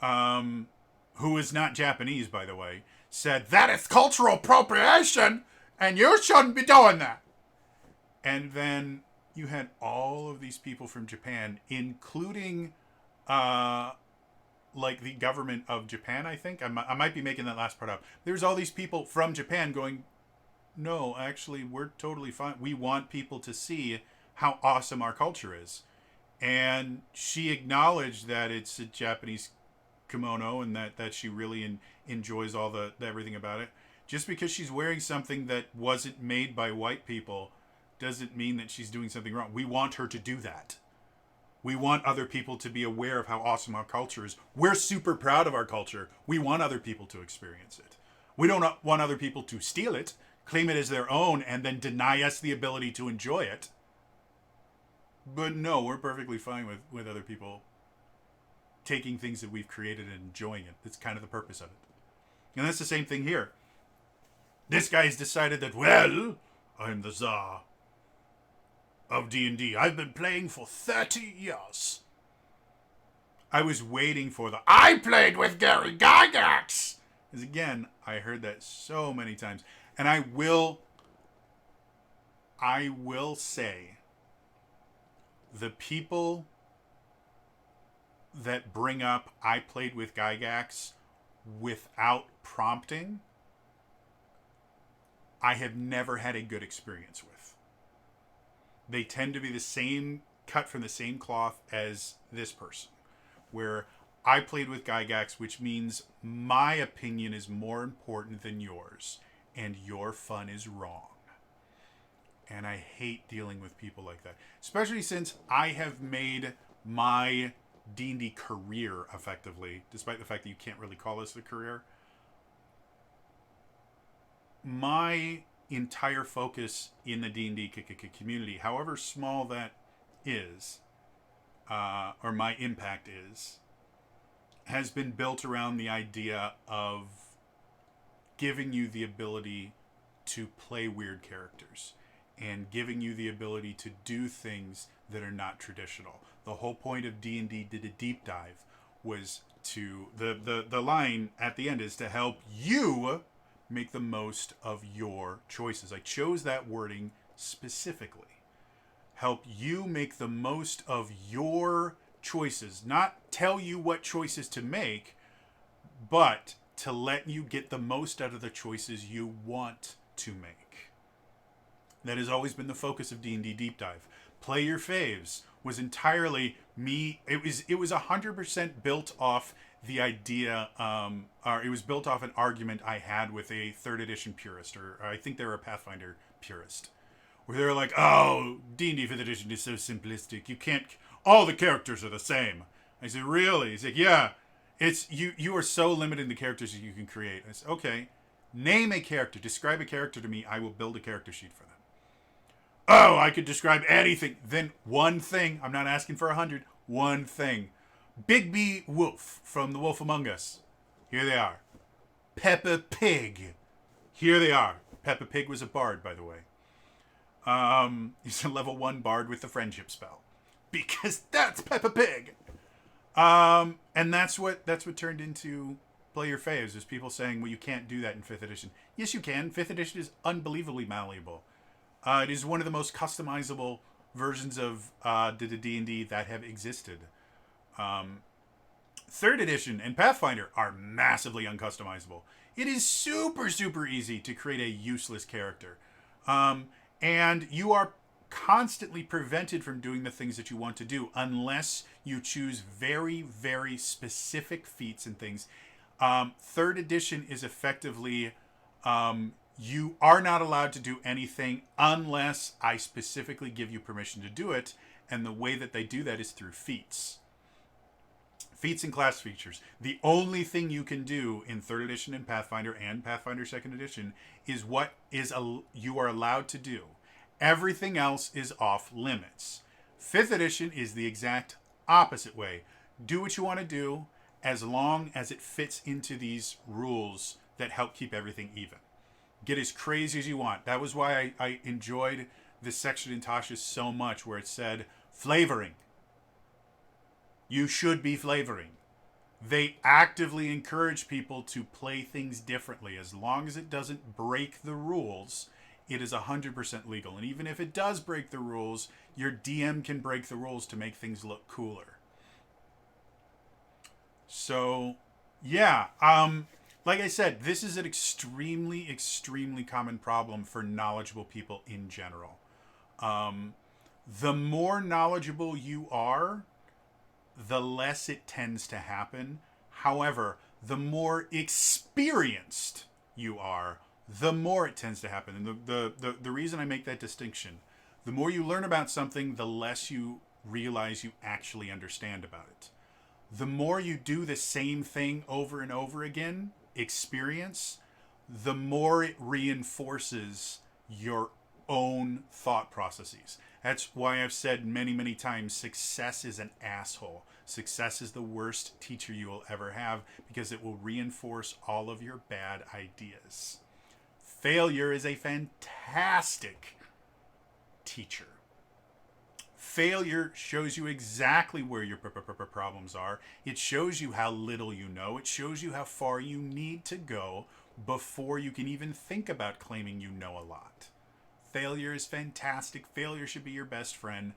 who is not Japanese, by the way, said, that is cultural appropriation, and you shouldn't be doing that. And then you had all of these people from Japan, including like the government of Japan, I think. I might be making that last part up. There's all these people from Japan going, no, actually, we're totally fine. We want people to see how awesome our culture is. And she acknowledged that it's a Japanese kimono and that she really enjoys all the everything about it. Just because she's wearing something that wasn't made by white people doesn't mean that she's doing something wrong. We want her to do that. We want other people to be aware of how awesome our culture is. We're super proud of our culture. We want other people to experience it. We don't want other people to steal it, claim it as their own, and then deny us the ability to enjoy it. But no, we're perfectly fine with other people taking things that we've created and enjoying it. That's kind of the purpose of it. And that's the same thing here. This guy's decided that, well, I'm the Tsar of D&D. I've been playing for 30 years. I was waiting for I played with Gary Gygax! Because again, I heard that so many times. And I will say, the people that bring up I played with Gygax without prompting, I have never had a good experience with. They tend to be the same, cut from the same cloth as this person, where I played with Gygax, which means my opinion is more important than yours, and your fun is wrong. And I hate dealing with people like that, especially since I have made my D&D career effectively, despite the fact that you can't really call this a career. My entire focus in the D&D community, however small that is, or my impact is, has been built around the idea of giving you the ability to play weird characters and giving you the ability to do things that are not traditional. The whole point of D&D did a deep dive was to the line at the end is to help you make the most of your choices. I chose that wording specifically. Help you make the most of your choices, not tell you what choices to make, but to let you get the most out of the choices you want to make. That has always been the focus of D&D Deep Dive. Play Your Faves was entirely me. It was 100% built off the idea, or it was built off an argument I had with a 3rd edition purist, or I think they were a Pathfinder purist, where they were like, "Oh, D&D 5th edition is so simplistic. You can't. All the characters are the same." I said, "Really?" He's like, "Yeah. It's you. You are so limited in the characters that you can create." I said, "Okay, name a character. Describe a character to me. I will build a character sheet for them." "Oh, I could describe anything." Then one thing. I'm not asking for 100. One thing. Bigby Wolf from The Wolf Among Us. Here they are. Peppa Pig. Here they are. Peppa Pig was a bard, by the way. He's a level 1 bard with the friendship spell. Because that's Peppa Pig. And that's what turned into Play Your Faves, is people saying, well, you can't do that in 5th edition. Yes, you can. 5th edition is unbelievably malleable. It is one of the most customizable versions of D&D that have existed. 3rd edition and Pathfinder are massively uncustomizable. It is super, super easy to create a useless character. And you are constantly prevented from doing the things that you want to do unless you choose very, very specific feats and things. 3rd edition is effectively, you are not allowed to do anything unless I specifically give you permission to do it. And the way that they do that is through feats. Feats and class features. The only thing you can do in 3rd edition and Pathfinder 2nd edition is what you are allowed to do. Everything else is off limits. 5th edition is the exact opposite way. Do what you want to do as long as it fits into these rules that help keep everything even. Get as crazy as you want. That was why I enjoyed this section in Tasha's so much, where it said flavoring. You should be flavoring. They actively encourage people to play things differently. As long as it doesn't break the rules, it is 100% legal. And even if it does break the rules, your DM can break the rules to make things look cooler. So, yeah. Like I said, this is an extremely, extremely common problem for knowledgeable people in general. The more knowledgeable you are, the less it tends to happen. However, the more experienced you are, the more it tends to happen. And the reason I make that distinction, the more you learn about something, the less you realize you actually understand about it. The more you do the same thing over and over again, experience, the more it reinforces your own thought processes. That's why I've said many, many times, success is an asshole. Success is the worst teacher you will ever have, because it will reinforce all of your bad ideas. Failure is a fantastic teacher. Failure shows you exactly where your problems are. It shows you how little you know. It shows you how far you need to go before you can even think about claiming you know a lot. Failure is fantastic. Failure should be your best friend.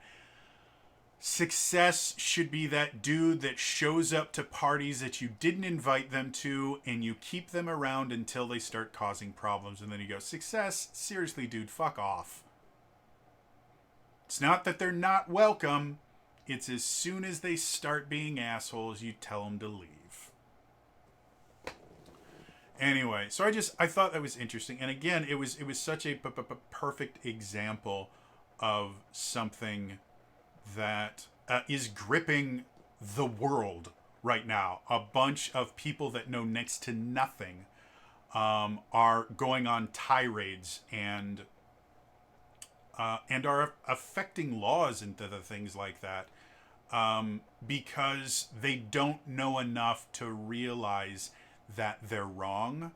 Success should be that dude that shows up to parties that you didn't invite them to and you keep them around until they start causing problems. And then you go, success? Seriously, dude, fuck off. It's not that they're not welcome. It's as soon as they start being assholes, you tell them to leave. Anyway, so I thought that was interesting. And again, it was such a perfect example of something that is gripping the world right now. A bunch of people that know next to nothing are going on tirades and are affecting laws and other things like that because they don't know enough to realize that they're wrong,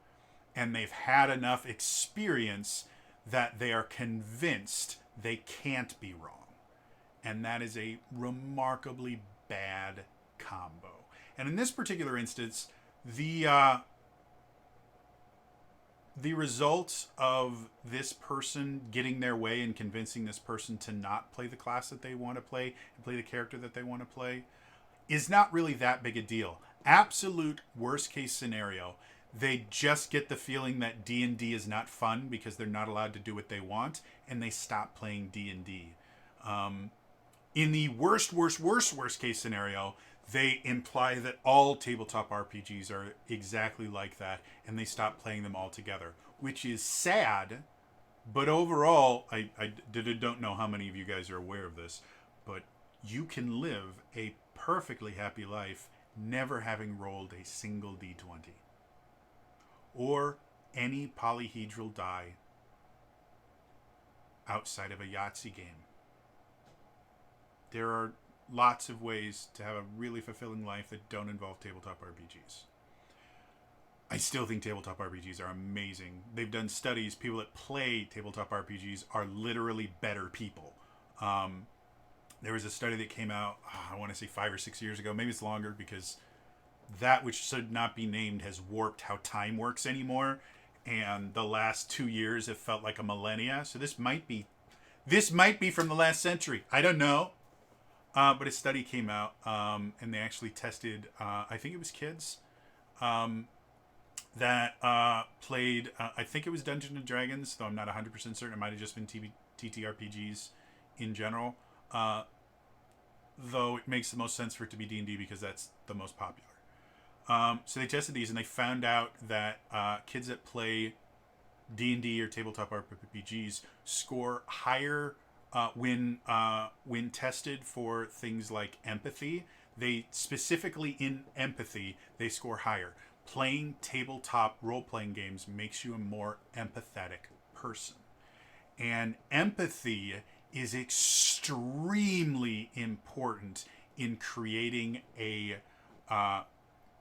and they've had enough experience that they are convinced they can't be wrong. And that is a remarkably bad combo. And in this particular instance, the results of this person getting their way and convincing this person to not play the class that they want to play and play the character that they want to play is not really that big a deal. Absolute worst case scenario, they just get the feeling that D&D is not fun because they're not allowed to do what they want, and they stop playing D&D. In the worst case scenario, they imply that all tabletop RPGs are exactly like that, and they stop playing them altogether, which is sad. But overall, I don't know how many of you guys are aware of this, but you can live a perfectly happy life never having rolled a single D20 or any polyhedral die outside of a Yahtzee game. There are lots of ways to have a really fulfilling life that don't involve tabletop RPGs. I still think tabletop RPGs are amazing. They've done studies. People that play tabletop RPGs are literally better people. There was a study that came out, I want to say 5 or 6 years ago. Maybe it's longer because that which should not be named has warped how time works anymore. And the last 2 years have felt like a millennia. So this might be from the last century. I don't know. But a study came out, and they actually tested, I think it was kids, that played, I think it was Dungeons and Dragons, though I'm not 100% certain. It might have just been TTRPGs in general. Though it makes the most sense for it to be D&D because that's the most popular. So they tested these, and they found out that kids that play D&D or tabletop RPGs score higher when tested for things like empathy. They specifically in empathy, they score higher. Playing tabletop role-playing games makes you a more empathetic person. And empathy is extremely important in creating a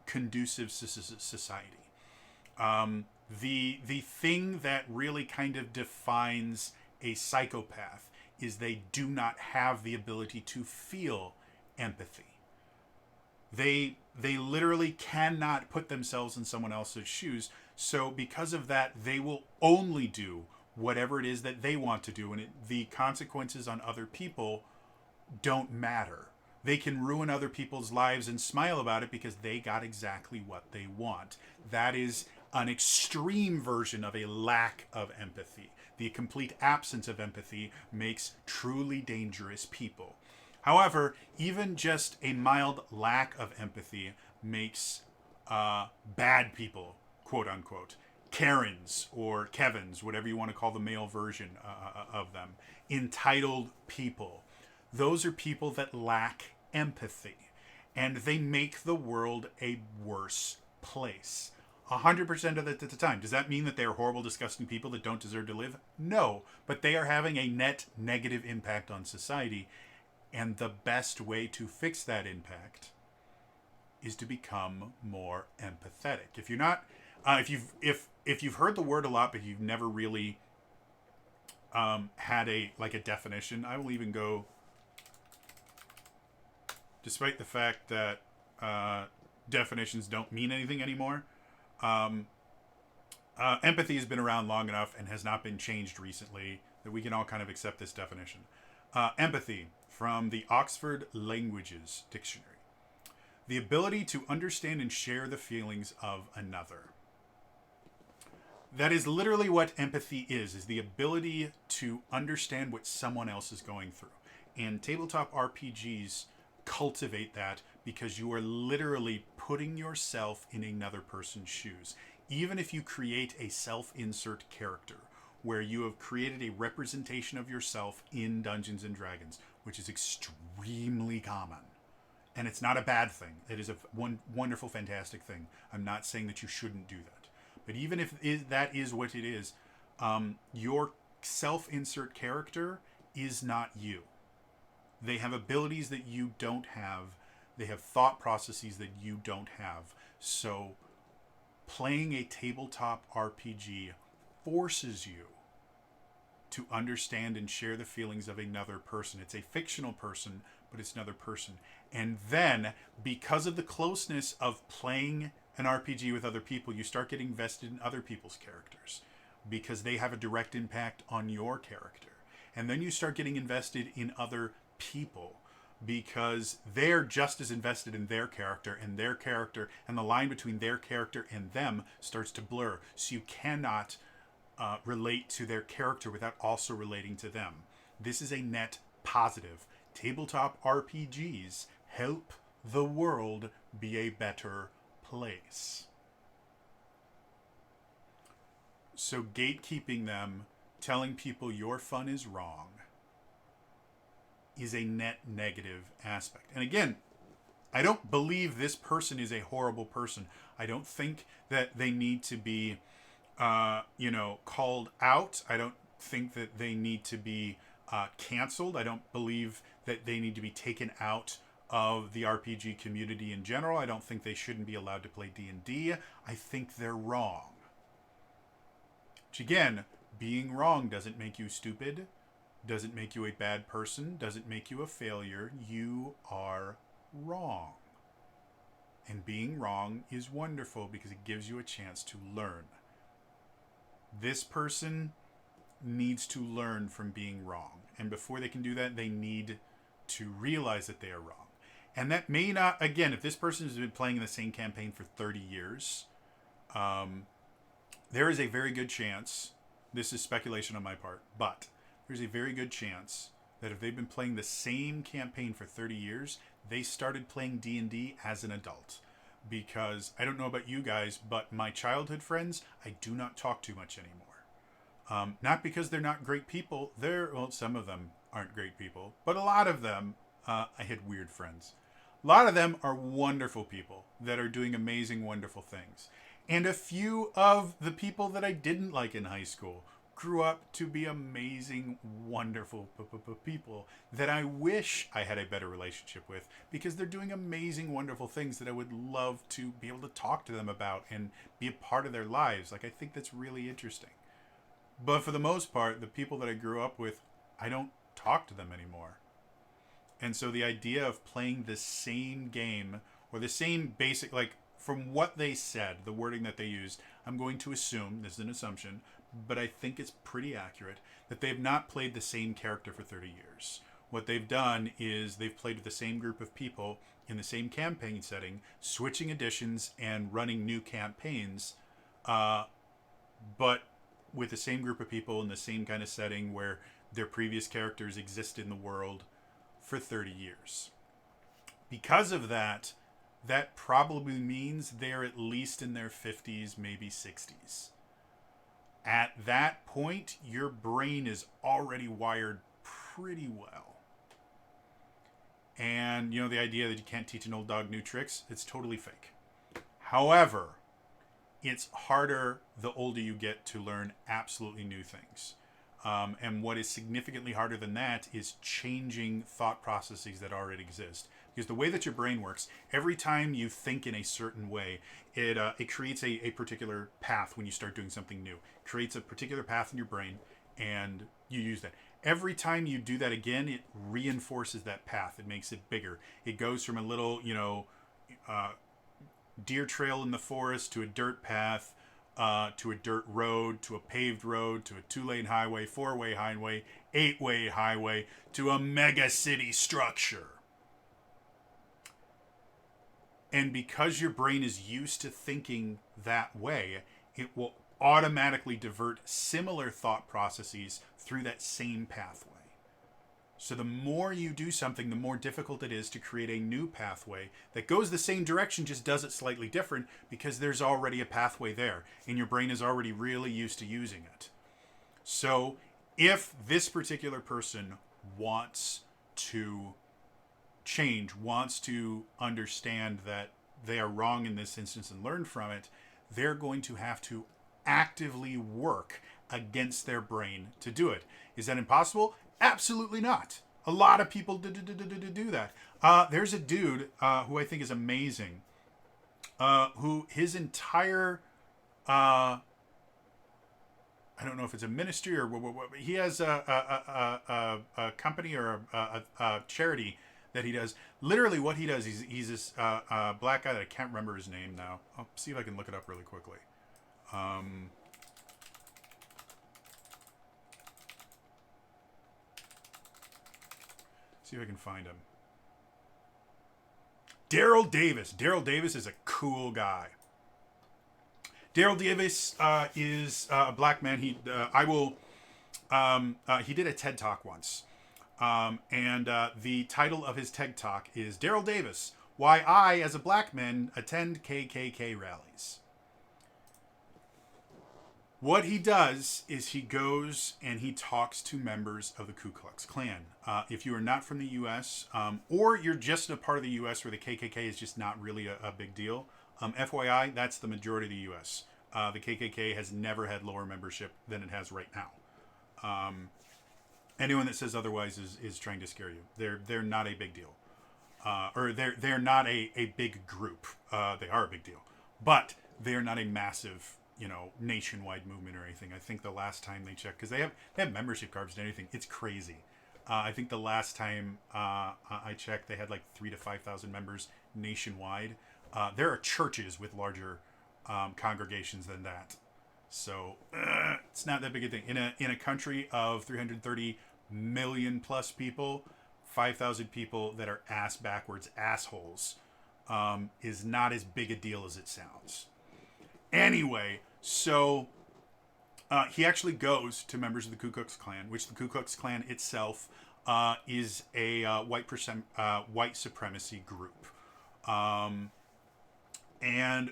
conducive society. The thing that really kind of defines a psychopath is they do not have the ability to feel empathy. They literally cannot put themselves in someone else's shoes. So because of that, they will only do whatever it is that they want to do. And the consequences on other people don't matter. They can ruin other people's lives and smile about it because they got exactly what they want. That is an extreme version of a lack of empathy. The complete absence of empathy makes truly dangerous people. However, even just a mild lack of empathy makes bad people, quote unquote, Karens or Kevins, whatever you want to call the male version of them, entitled people. Those are people that lack empathy, and they make the world a worse place. 100% of the time. Does that mean that they are horrible, disgusting people that don't deserve to live? No, but they are having a net negative impact on society, and the best way to fix that impact is to become more empathetic. If you're not, if you've heard the word a lot, but you've never really had a definition, I will even go. Despite the fact that definitions don't mean anything anymore, Empathy has been around long enough and has not been changed recently that we can all kind of accept this definition. Empathy, from the Oxford Languages Dictionary: the ability to understand and share the feelings of another. That is literally what empathy is the ability to understand what someone else is going through. And tabletop RPGs cultivate that because you are literally putting yourself in another person's shoes. Even if you create a self-insert character where you have created a representation of yourself in Dungeons and Dragons, which is extremely common. And it's not a bad thing. It is a wonderful, fantastic thing. I'm not saying that you shouldn't do that. But even if that is what it is, your self-insert character is not you. They have abilities that you don't have. They have thought processes that you don't have. So playing a tabletop RPG forces you to understand and share the feelings of another person. It's a fictional person, but it's another person. And then, because of the closeness of playing an RPG with other people, you start getting invested in other people's characters because they have a direct impact on your character. And then you start getting invested in other people because they're just as invested in their character, and the line between their character and them starts to blur. So you cannot relate to their character without also relating to them. This is a net positive. Tabletop RPGs help the world be a better place. So gatekeeping them, telling people your fun is wrong, is a net negative aspect. And again, I don't believe this person is a horrible person. I don't think that they need to be, called out. I don't think that they need to be canceled. I don't believe that they need to be taken out of the RPG community in general. I don't think they shouldn't be allowed to play D&D. I think they're wrong. Which again, being wrong doesn't make you stupid, doesn't make you a bad person, doesn't make you a failure. You are wrong. And being wrong is wonderful because it gives you a chance to learn. This person needs to learn from being wrong. And before they can do that, they need to realize that they are wrong. And that may not, again, if this person has been playing the same campaign for 30 years, there is a very good chance, this is speculation on my part, but there's a very good chance that if they've been playing the same campaign for 30 years, they started playing D&D as an adult. Because I don't know about you guys, but my childhood friends, I do not talk to much anymore. Not because they're not great people. Some of them aren't great people, but a lot of them, I had weird friends. A lot of them are wonderful people that are doing amazing, wonderful things. And a few of the people that I didn't like in high school grew up to be amazing, wonderful people that I wish I had a better relationship with because they're doing amazing, wonderful things that I would love to be able to talk to them about and be a part of their lives. Like, I think that's really interesting. But for the most part, the people that I grew up with, I don't talk to them anymore. And so the idea of playing the same game or the same basic, like from what they said, the wording that they used, I'm going to assume, this is an assumption, but I think it's pretty accurate, that they've not played the same character for 30 years. What they've done is they've played with the same group of people in the same campaign setting, switching editions and running new campaigns, but with the same group of people in the same kind of setting where their previous characters exist in the world for 30 years. Because of that, that probably means they're at least in their 50s, maybe 60s. At that point, your brain is already wired pretty well. And, the idea that you can't teach an old dog new tricks, it's totally fake. However, it's harder the older you get to learn absolutely new things. And what is significantly harder than that is changing thought processes that already exist. Because the way that your brain works, every time you think in a certain way, it creates a particular path when you start doing something new. It creates a particular path in your brain, and you use that. Every time you do that again, it reinforces that path. It makes it bigger. It goes from a little, deer trail in the forest to a dirt path, to a dirt road, to a paved road, to a 2-lane highway, 4-way highway, 8-way highway, to a mega city structure. And because your brain is used to thinking that way, it will automatically divert similar thought processes through that same pathway. So the more you do something, the more difficult it is to create a new pathway that goes the same direction, just does it slightly different, because there's already a pathway there and your brain is already really used to using it. So if this particular person wants to change, wants to understand that they are wrong in this instance and learn from it, they're going to have to actively work against their brain to do it. Is that impossible? Absolutely not. A lot of people do that. There's a dude who I think is amazing, who his entire, I don't know if it's a ministry or what, he has a company or a charity that he does. Literally what he does, he's this black guy that I can't remember his name now. I'll see if I can look it up really quickly. See if I can find him. Daryl Davis. Daryl Davis is a cool guy. Daryl Davis is a black man. He did a TED Talk once. And the title of his TED Talk is Daryl Davis, Why I, as a Black Man, Attend KKK Rallies. What he does is he goes and he talks to members of the Ku Klux Klan. If you are not from the U.S., or you're just a part of the U.S. where the KKK is just not really a big deal, FYI, that's the majority of the U.S. The KKK has never had lower membership than it has right now. Anyone that says otherwise is trying to scare you. They're not a big deal, or they're not a big group. They are a big deal, but they are not a massive, nationwide movement or anything. I think the last time they checked, because they have membership cards and anything, it's crazy. I think the last time I checked, they had like 3,000 to 5,000 members nationwide. There are churches with larger congregations than that. So it's not that big a thing. In a country of 330 million plus people, 5,000 people that are ass backwards assholes is not as big a deal as it sounds. Anyway, so he actually goes to members of the Ku Klux Klan, which the Ku Klux Klan itself is a white supremacy group. And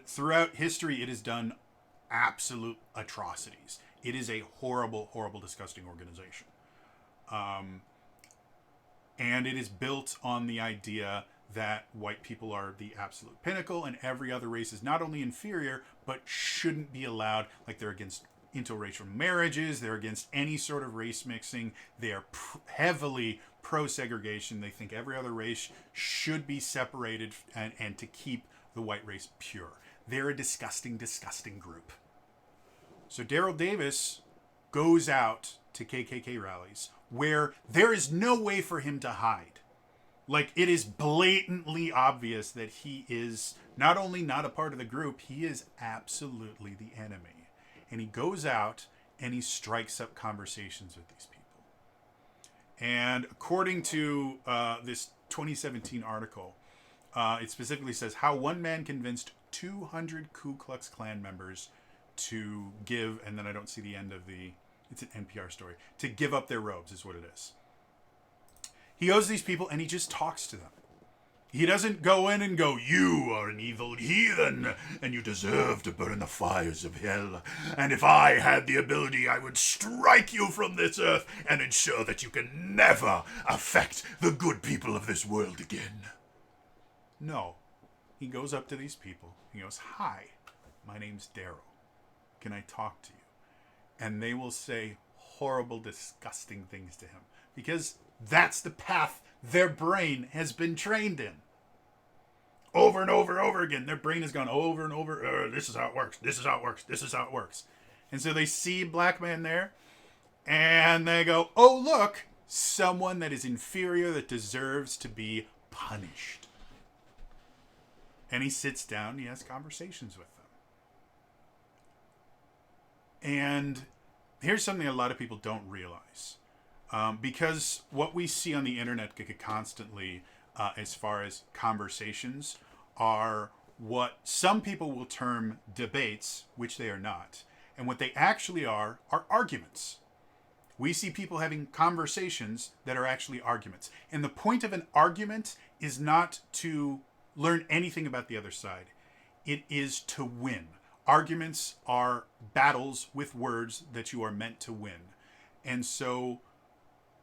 throughout history, it has done absolute atrocities. It is a horrible, horrible, disgusting organization. And it is built on the idea that white people are the absolute pinnacle and every other race is not only inferior, but shouldn't be allowed. Like, they're against interracial marriages, they're against any sort of race mixing, they are heavily pro-segregation. They think every other race should be separated and to keep the white race pure. They're a disgusting, disgusting group. So Daryl Davis goes out to KKK rallies where there is no way for him to hide. Like, it is blatantly obvious that he is not only not a part of the group, he is absolutely the enemy. And he goes out and he strikes up conversations with these people. And according to this 2017 article, it specifically says how one man convinced 200 Ku Klux Klan members to give, and then I don't see the end of it's an NPR story, to give up their robes is what it is. He goes to these people and he just talks to them. He doesn't go in and go, "You are an evil heathen and you deserve to burn in the fires of hell. And if I had the ability, I would strike you from this earth and ensure that you can never affect the good people of this world again." No. He goes up to these people. He goes, "Hi, my name's Daryl. Can I talk to you?" And they will say horrible, disgusting things to him. Because that's the path their brain has been trained in. Over and over and over again. Their brain has gone over and over. This is how it works. This is how it works. This is how it works. And so they see black man there. And they go, "Oh, look. Someone that is inferior that deserves to be punished." And he sits down and he has conversations with them. And here's something a lot of people don't realize. Because what we see on the internet constantly, as far as conversations, are what some people will term debates, which they are not. And what they actually are arguments. We see people having conversations that are actually arguments. And the point of an argument is not to learn anything about the other side, it is to win. Arguments are battles with words that you are meant to win. And so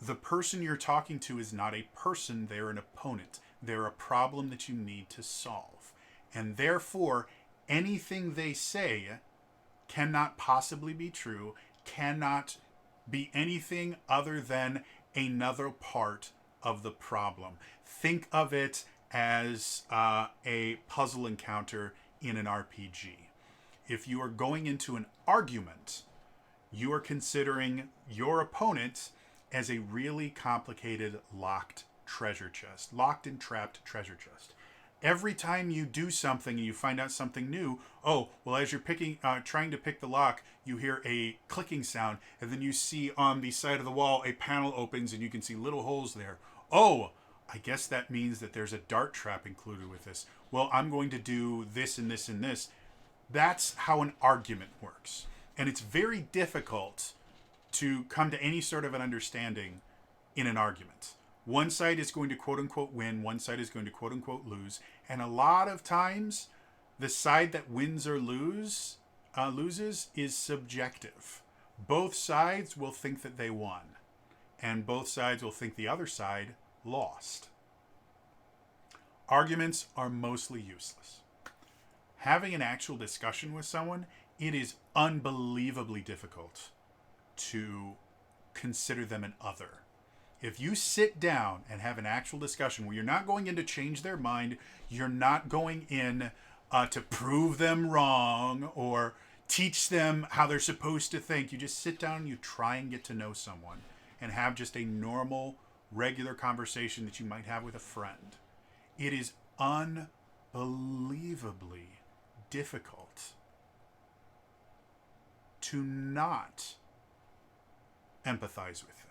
the person you're talking to is not a person, they're an opponent. They're a problem that you need to solve. And therefore, anything they say cannot possibly be true, cannot be anything other than another part of the problem. Think of it as a puzzle encounter in an RPG. If you are going into an argument, you are considering your opponent as a really complicated locked treasure chest, locked and trapped treasure chest. Every time you do something and you find out something new, oh, well, as you're trying to pick the lock, you hear a clicking sound, and then you see on the side of the wall a panel opens and you can see little holes there. Oh, I guess that means that there's a dart trap included with this. Well, I'm going to do this and this and this. That's how an argument works. And it's very difficult to come to any sort of an understanding in an argument. One side is going to quote unquote win, one side is going to quote unquote lose. And a lot of times, the side that wins or loses is subjective. Both sides will think that they won, and both sides will think the other side lost. Arguments are mostly useless. Having an actual discussion with someone, it is unbelievably difficult to consider them an other. If you sit down and have an actual discussion where you're not going in to change their mind, you're not going in to prove them wrong or teach them how they're supposed to think, you just sit down and you try and get to know someone and have just a normal, regular conversation that you might have with a friend. It is unbelievably difficult to not empathize with them.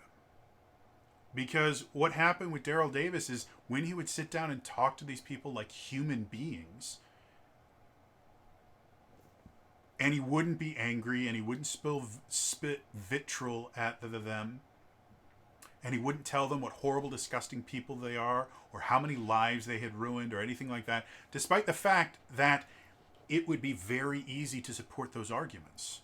Because what happened with Daryl Davis is when he would sit down and talk to these people like human beings, and he wouldn't be angry, and he wouldn't spit vitriol at them, and he wouldn't tell them what horrible, disgusting people they are, or how many lives they had ruined, or anything like that, despite the fact that it would be very easy to support those arguments.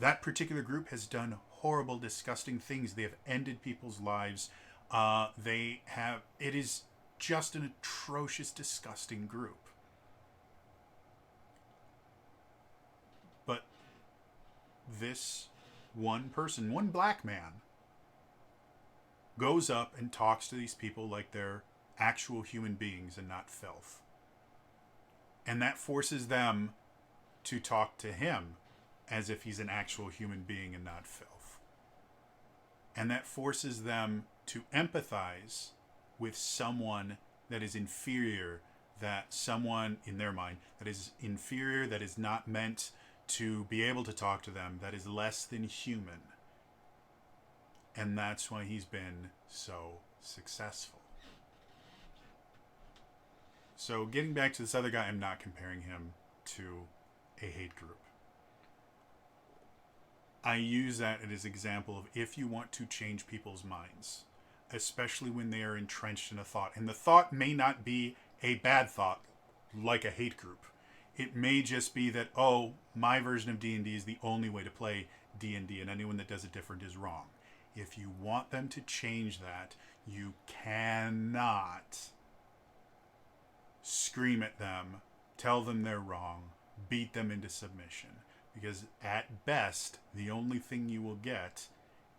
That particular group has done horrible, disgusting things. They have ended people's lives. It is just an atrocious, disgusting group. But this one person, one black man, goes up and talks to these people like they're actual human beings and not filth. And that forces them to talk to him as if he's an actual human being and not filth. And that forces them to empathize with someone that is inferior, that someone in their mind that is inferior, that is not meant to be able to talk to them, that is less than human. And that's why he's been so successful. So getting back to this other guy, I'm not comparing him to a hate group. I use that as an example of if you want to change people's minds, especially when they are entrenched in a thought. And the thought may not be a bad thought, like a hate group. It may just be that, oh, my version of D&D is the only way to play D&D, and anyone that does it different is wrong. If you want them to change that, you cannot scream at them, tell them they're wrong, beat them into submission. Because at best, the only thing you will get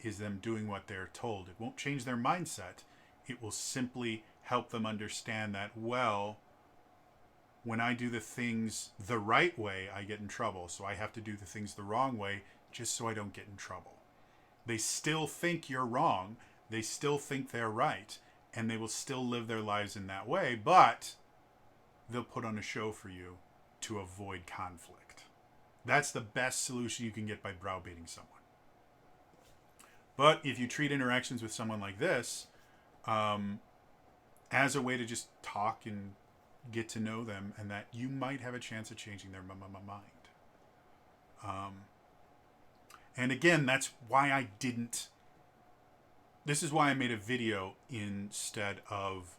is them doing what they're told. It won't change their mindset. It will simply help them understand that, well, when I do the things the right way, I get in trouble. So I have to do the things the wrong way just so I don't get in trouble. They still think you're wrong. They still think they're right. And they will still live their lives in that way. But they'll put on a show for you to avoid conflict. That's the best solution you can get by browbeating someone. But if you treat interactions with someone like this um, as a way to just talk and get to know them, and that you might have a chance of changing their mind. Um, and again, that's why I didn't. This is why I made a video instead of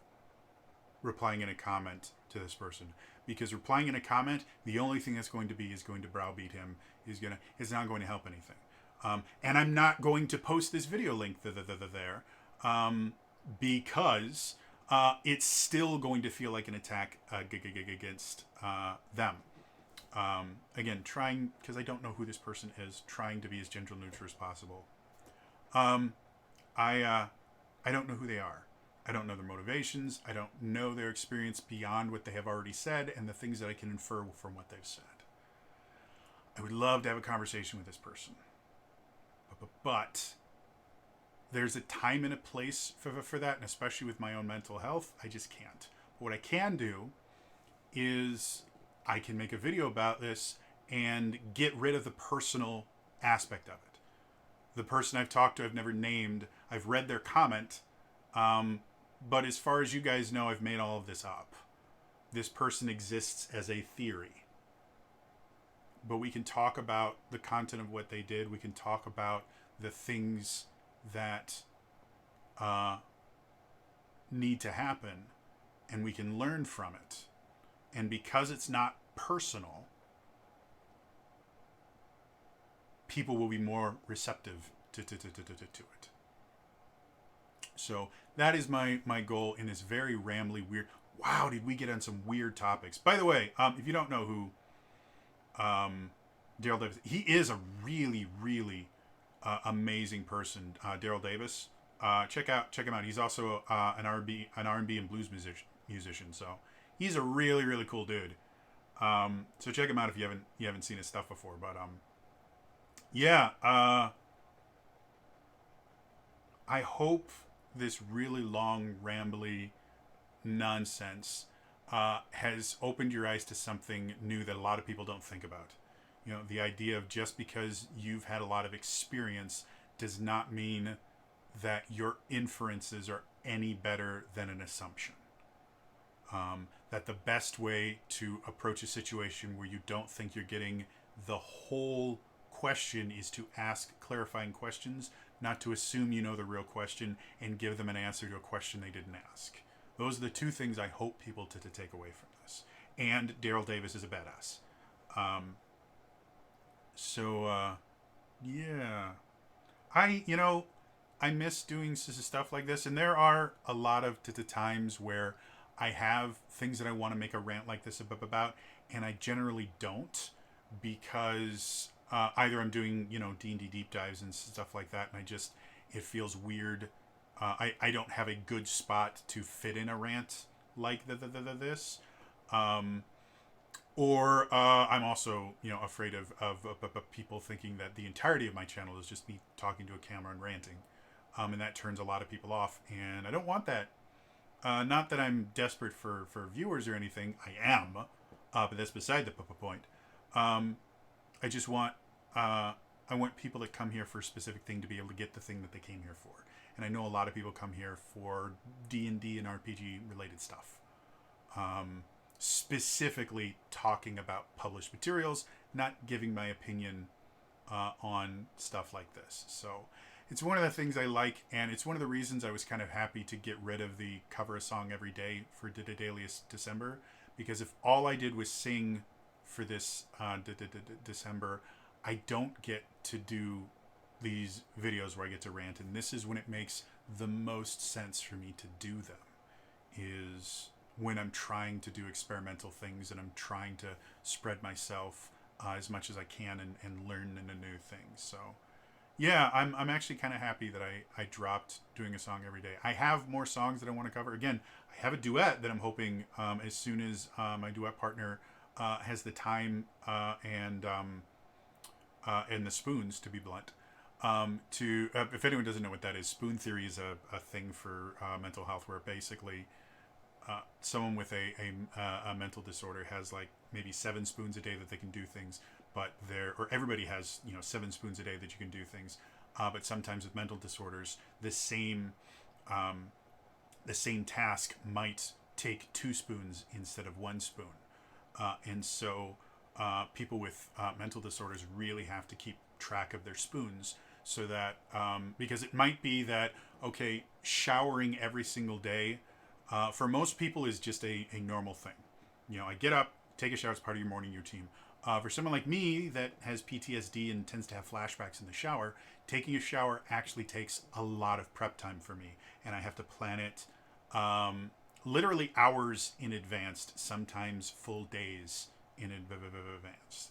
replying in a comment to this person, because replying in a comment, the only thing that's going to be is going to browbeat him. It's not going to help anything. And I'm not going to post this video link there because it's still going to feel like an attack against them. Again, trying, because I don't know who this person is, trying to be as gender neutral as possible. I don't know who they are. I don't know their motivations. I don't know their experience beyond what they have already said and the things that I can infer from what they've said. I would love to have a conversation with this person. But there's a time and a place for that, and especially with my own mental health, I just can't. But what I can do is I can make a video about this and get rid of the personal aspect of it. The person I've talked to, I've never named, I've read their comment, but as far as you guys know, I've made all of this up. This person exists as a theory. But we can talk about the content of what they did. We can talk about the things that need to happen, and we can learn from it. And because it's not personal, people will be more receptive to it. So that is my goal in this very rambly, weird. Wow, did we get on some weird topics? By the way, if you don't know who Daryl Davis, he is a really, really amazing person. Daryl Davis, check him out. He's also an R&B and blues musician. So he's a really, really cool dude. So check him out if you haven't seen his stuff before. But yeah, I hope this really long, rambly nonsense has opened your eyes to something new that a lot of people don't think about. You know, the idea of just because you've had a lot of experience does not mean that your inferences are any better than an assumption. That the best way to approach a situation where you don't think you're getting the whole question is to ask clarifying questions, not to assume you know the real question and give them an answer to a question they didn't ask. Those are the two things I hope people to take away from this. And Daryl Davis is a badass. Yeah. I miss doing stuff like this. And there are a lot of times where I have things that I want to make a rant like this about, and I generally don't, because either I'm doing, D&D deep dives and stuff like that, and it feels weird. I don't have a good spot to fit in a rant like this. Or I'm also, afraid of people thinking that the entirety of my channel is just me talking to a camera and ranting. And that turns a lot of people off. And I don't want that. Not that I'm desperate for viewers or anything. I am. But that's beside the point. I just want... I want people that come here for a specific thing to be able to get the thing that they came here for. And I know a lot of people come here for D&D and RPG related stuff. Specifically talking about published materials, not giving my opinion on stuff like this. So it's one of the things I like, and it's one of the reasons I was kind of happy to get rid of the cover a song every day for Daedalus December, because if all I did was sing for this December, I don't get to do these videos where I get to rant, and this is when it makes the most sense for me to do them, is when I'm trying to do experimental things and I'm trying to spread myself as much as I can and learn into new things. So yeah, I'm actually kind of happy that I dropped doing a song every day. I have more songs that I want to cover. Again, I have a duet that I'm hoping as soon as my duet partner has the time and the spoons, to be blunt. If anyone doesn't know what that is, spoon theory is a thing for mental health, where basically someone with a mental disorder has like maybe 7 spoons a day that they can do things, but everybody has 7 spoons a day that you can do things. But sometimes with mental disorders, the same task might take 2 spoons instead of 1 spoon. And so people with mental disorders really have to keep track of their spoons so that, because it might be that, okay, showering every single day for most people is just a normal thing. I get up, take a shower as part of your morning routine. For someone like me that has PTSD and tends to have flashbacks in the shower, taking a shower actually takes a lot of prep time for me. And I have to plan it literally hours in advance, sometimes full days in advance.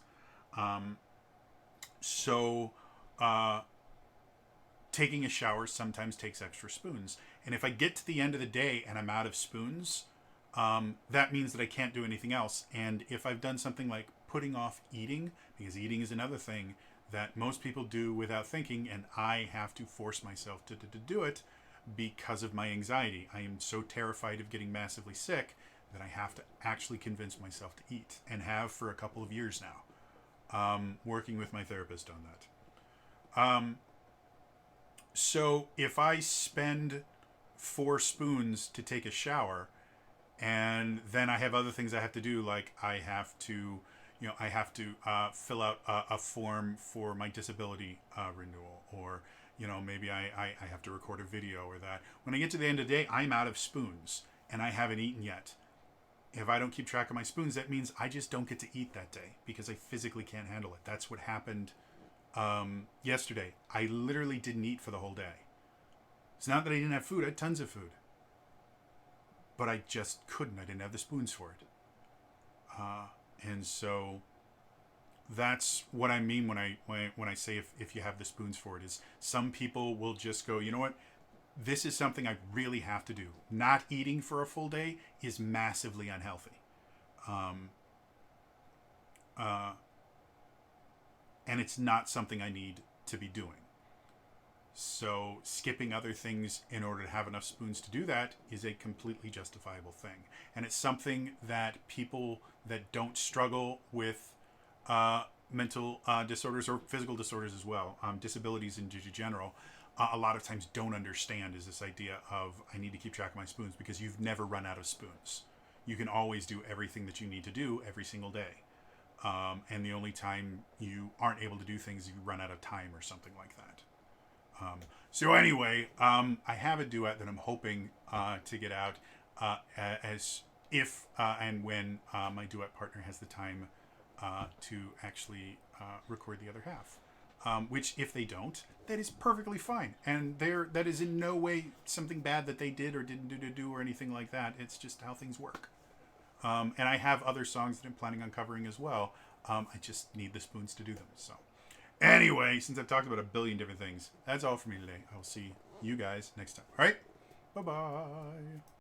So taking a shower sometimes takes extra spoons. And if I get to the end of the day and I'm out of spoons, that means that I can't do anything else. And if I've done something like putting off eating, because eating is another thing that most people do without thinking, and I have to force myself to do it because of my anxiety. I am so terrified of getting massively sick that I have to actually convince myself to eat, and have for a couple of years now, working with my therapist on that. So if I spend 4 spoons to take a shower, and then I have other things I have to do, like I have to fill out a form for my disability renewal, or maybe I have to record a video or that. When I get to the end of the day, I'm out of spoons and I haven't eaten yet. If I don't keep track of my spoons, that means I just don't get to eat that day because I physically can't handle it. That's what happened yesterday. I literally didn't eat for the whole day. It's not that I didn't have food. I had tons of food. But I just couldn't. I didn't have the spoons for it. And so that's what I mean when I say if you have the spoons for it, is some people will just go, you know what? This is something I really have to do. Not eating for a full day is massively unhealthy. And it's not something I need to be doing. So skipping other things in order to have enough spoons to do that is a completely justifiable thing. And it's something that people that don't struggle with mental disorders or physical disorders as well, disabilities in general, a lot of times don't understand, is this idea of I need to keep track of my spoons, because you've never run out of spoons. You can always do everything that you need to do every single day. And the only time you aren't able to do things, you run out of time or something like that. So anyway, I have a duet that I'm hoping to get out as if and when my duet partner has the time to actually record the other half. Which, if they don't, that is perfectly fine. And that is in no way something bad that they did or didn't do or anything like that. It's just how things work. And I have other songs that I'm planning on covering as well. I just need the spoons to do them. So anyway, since I've talked about a billion different things, that's all for me today. I'll see you guys next time. All right? Bye-bye.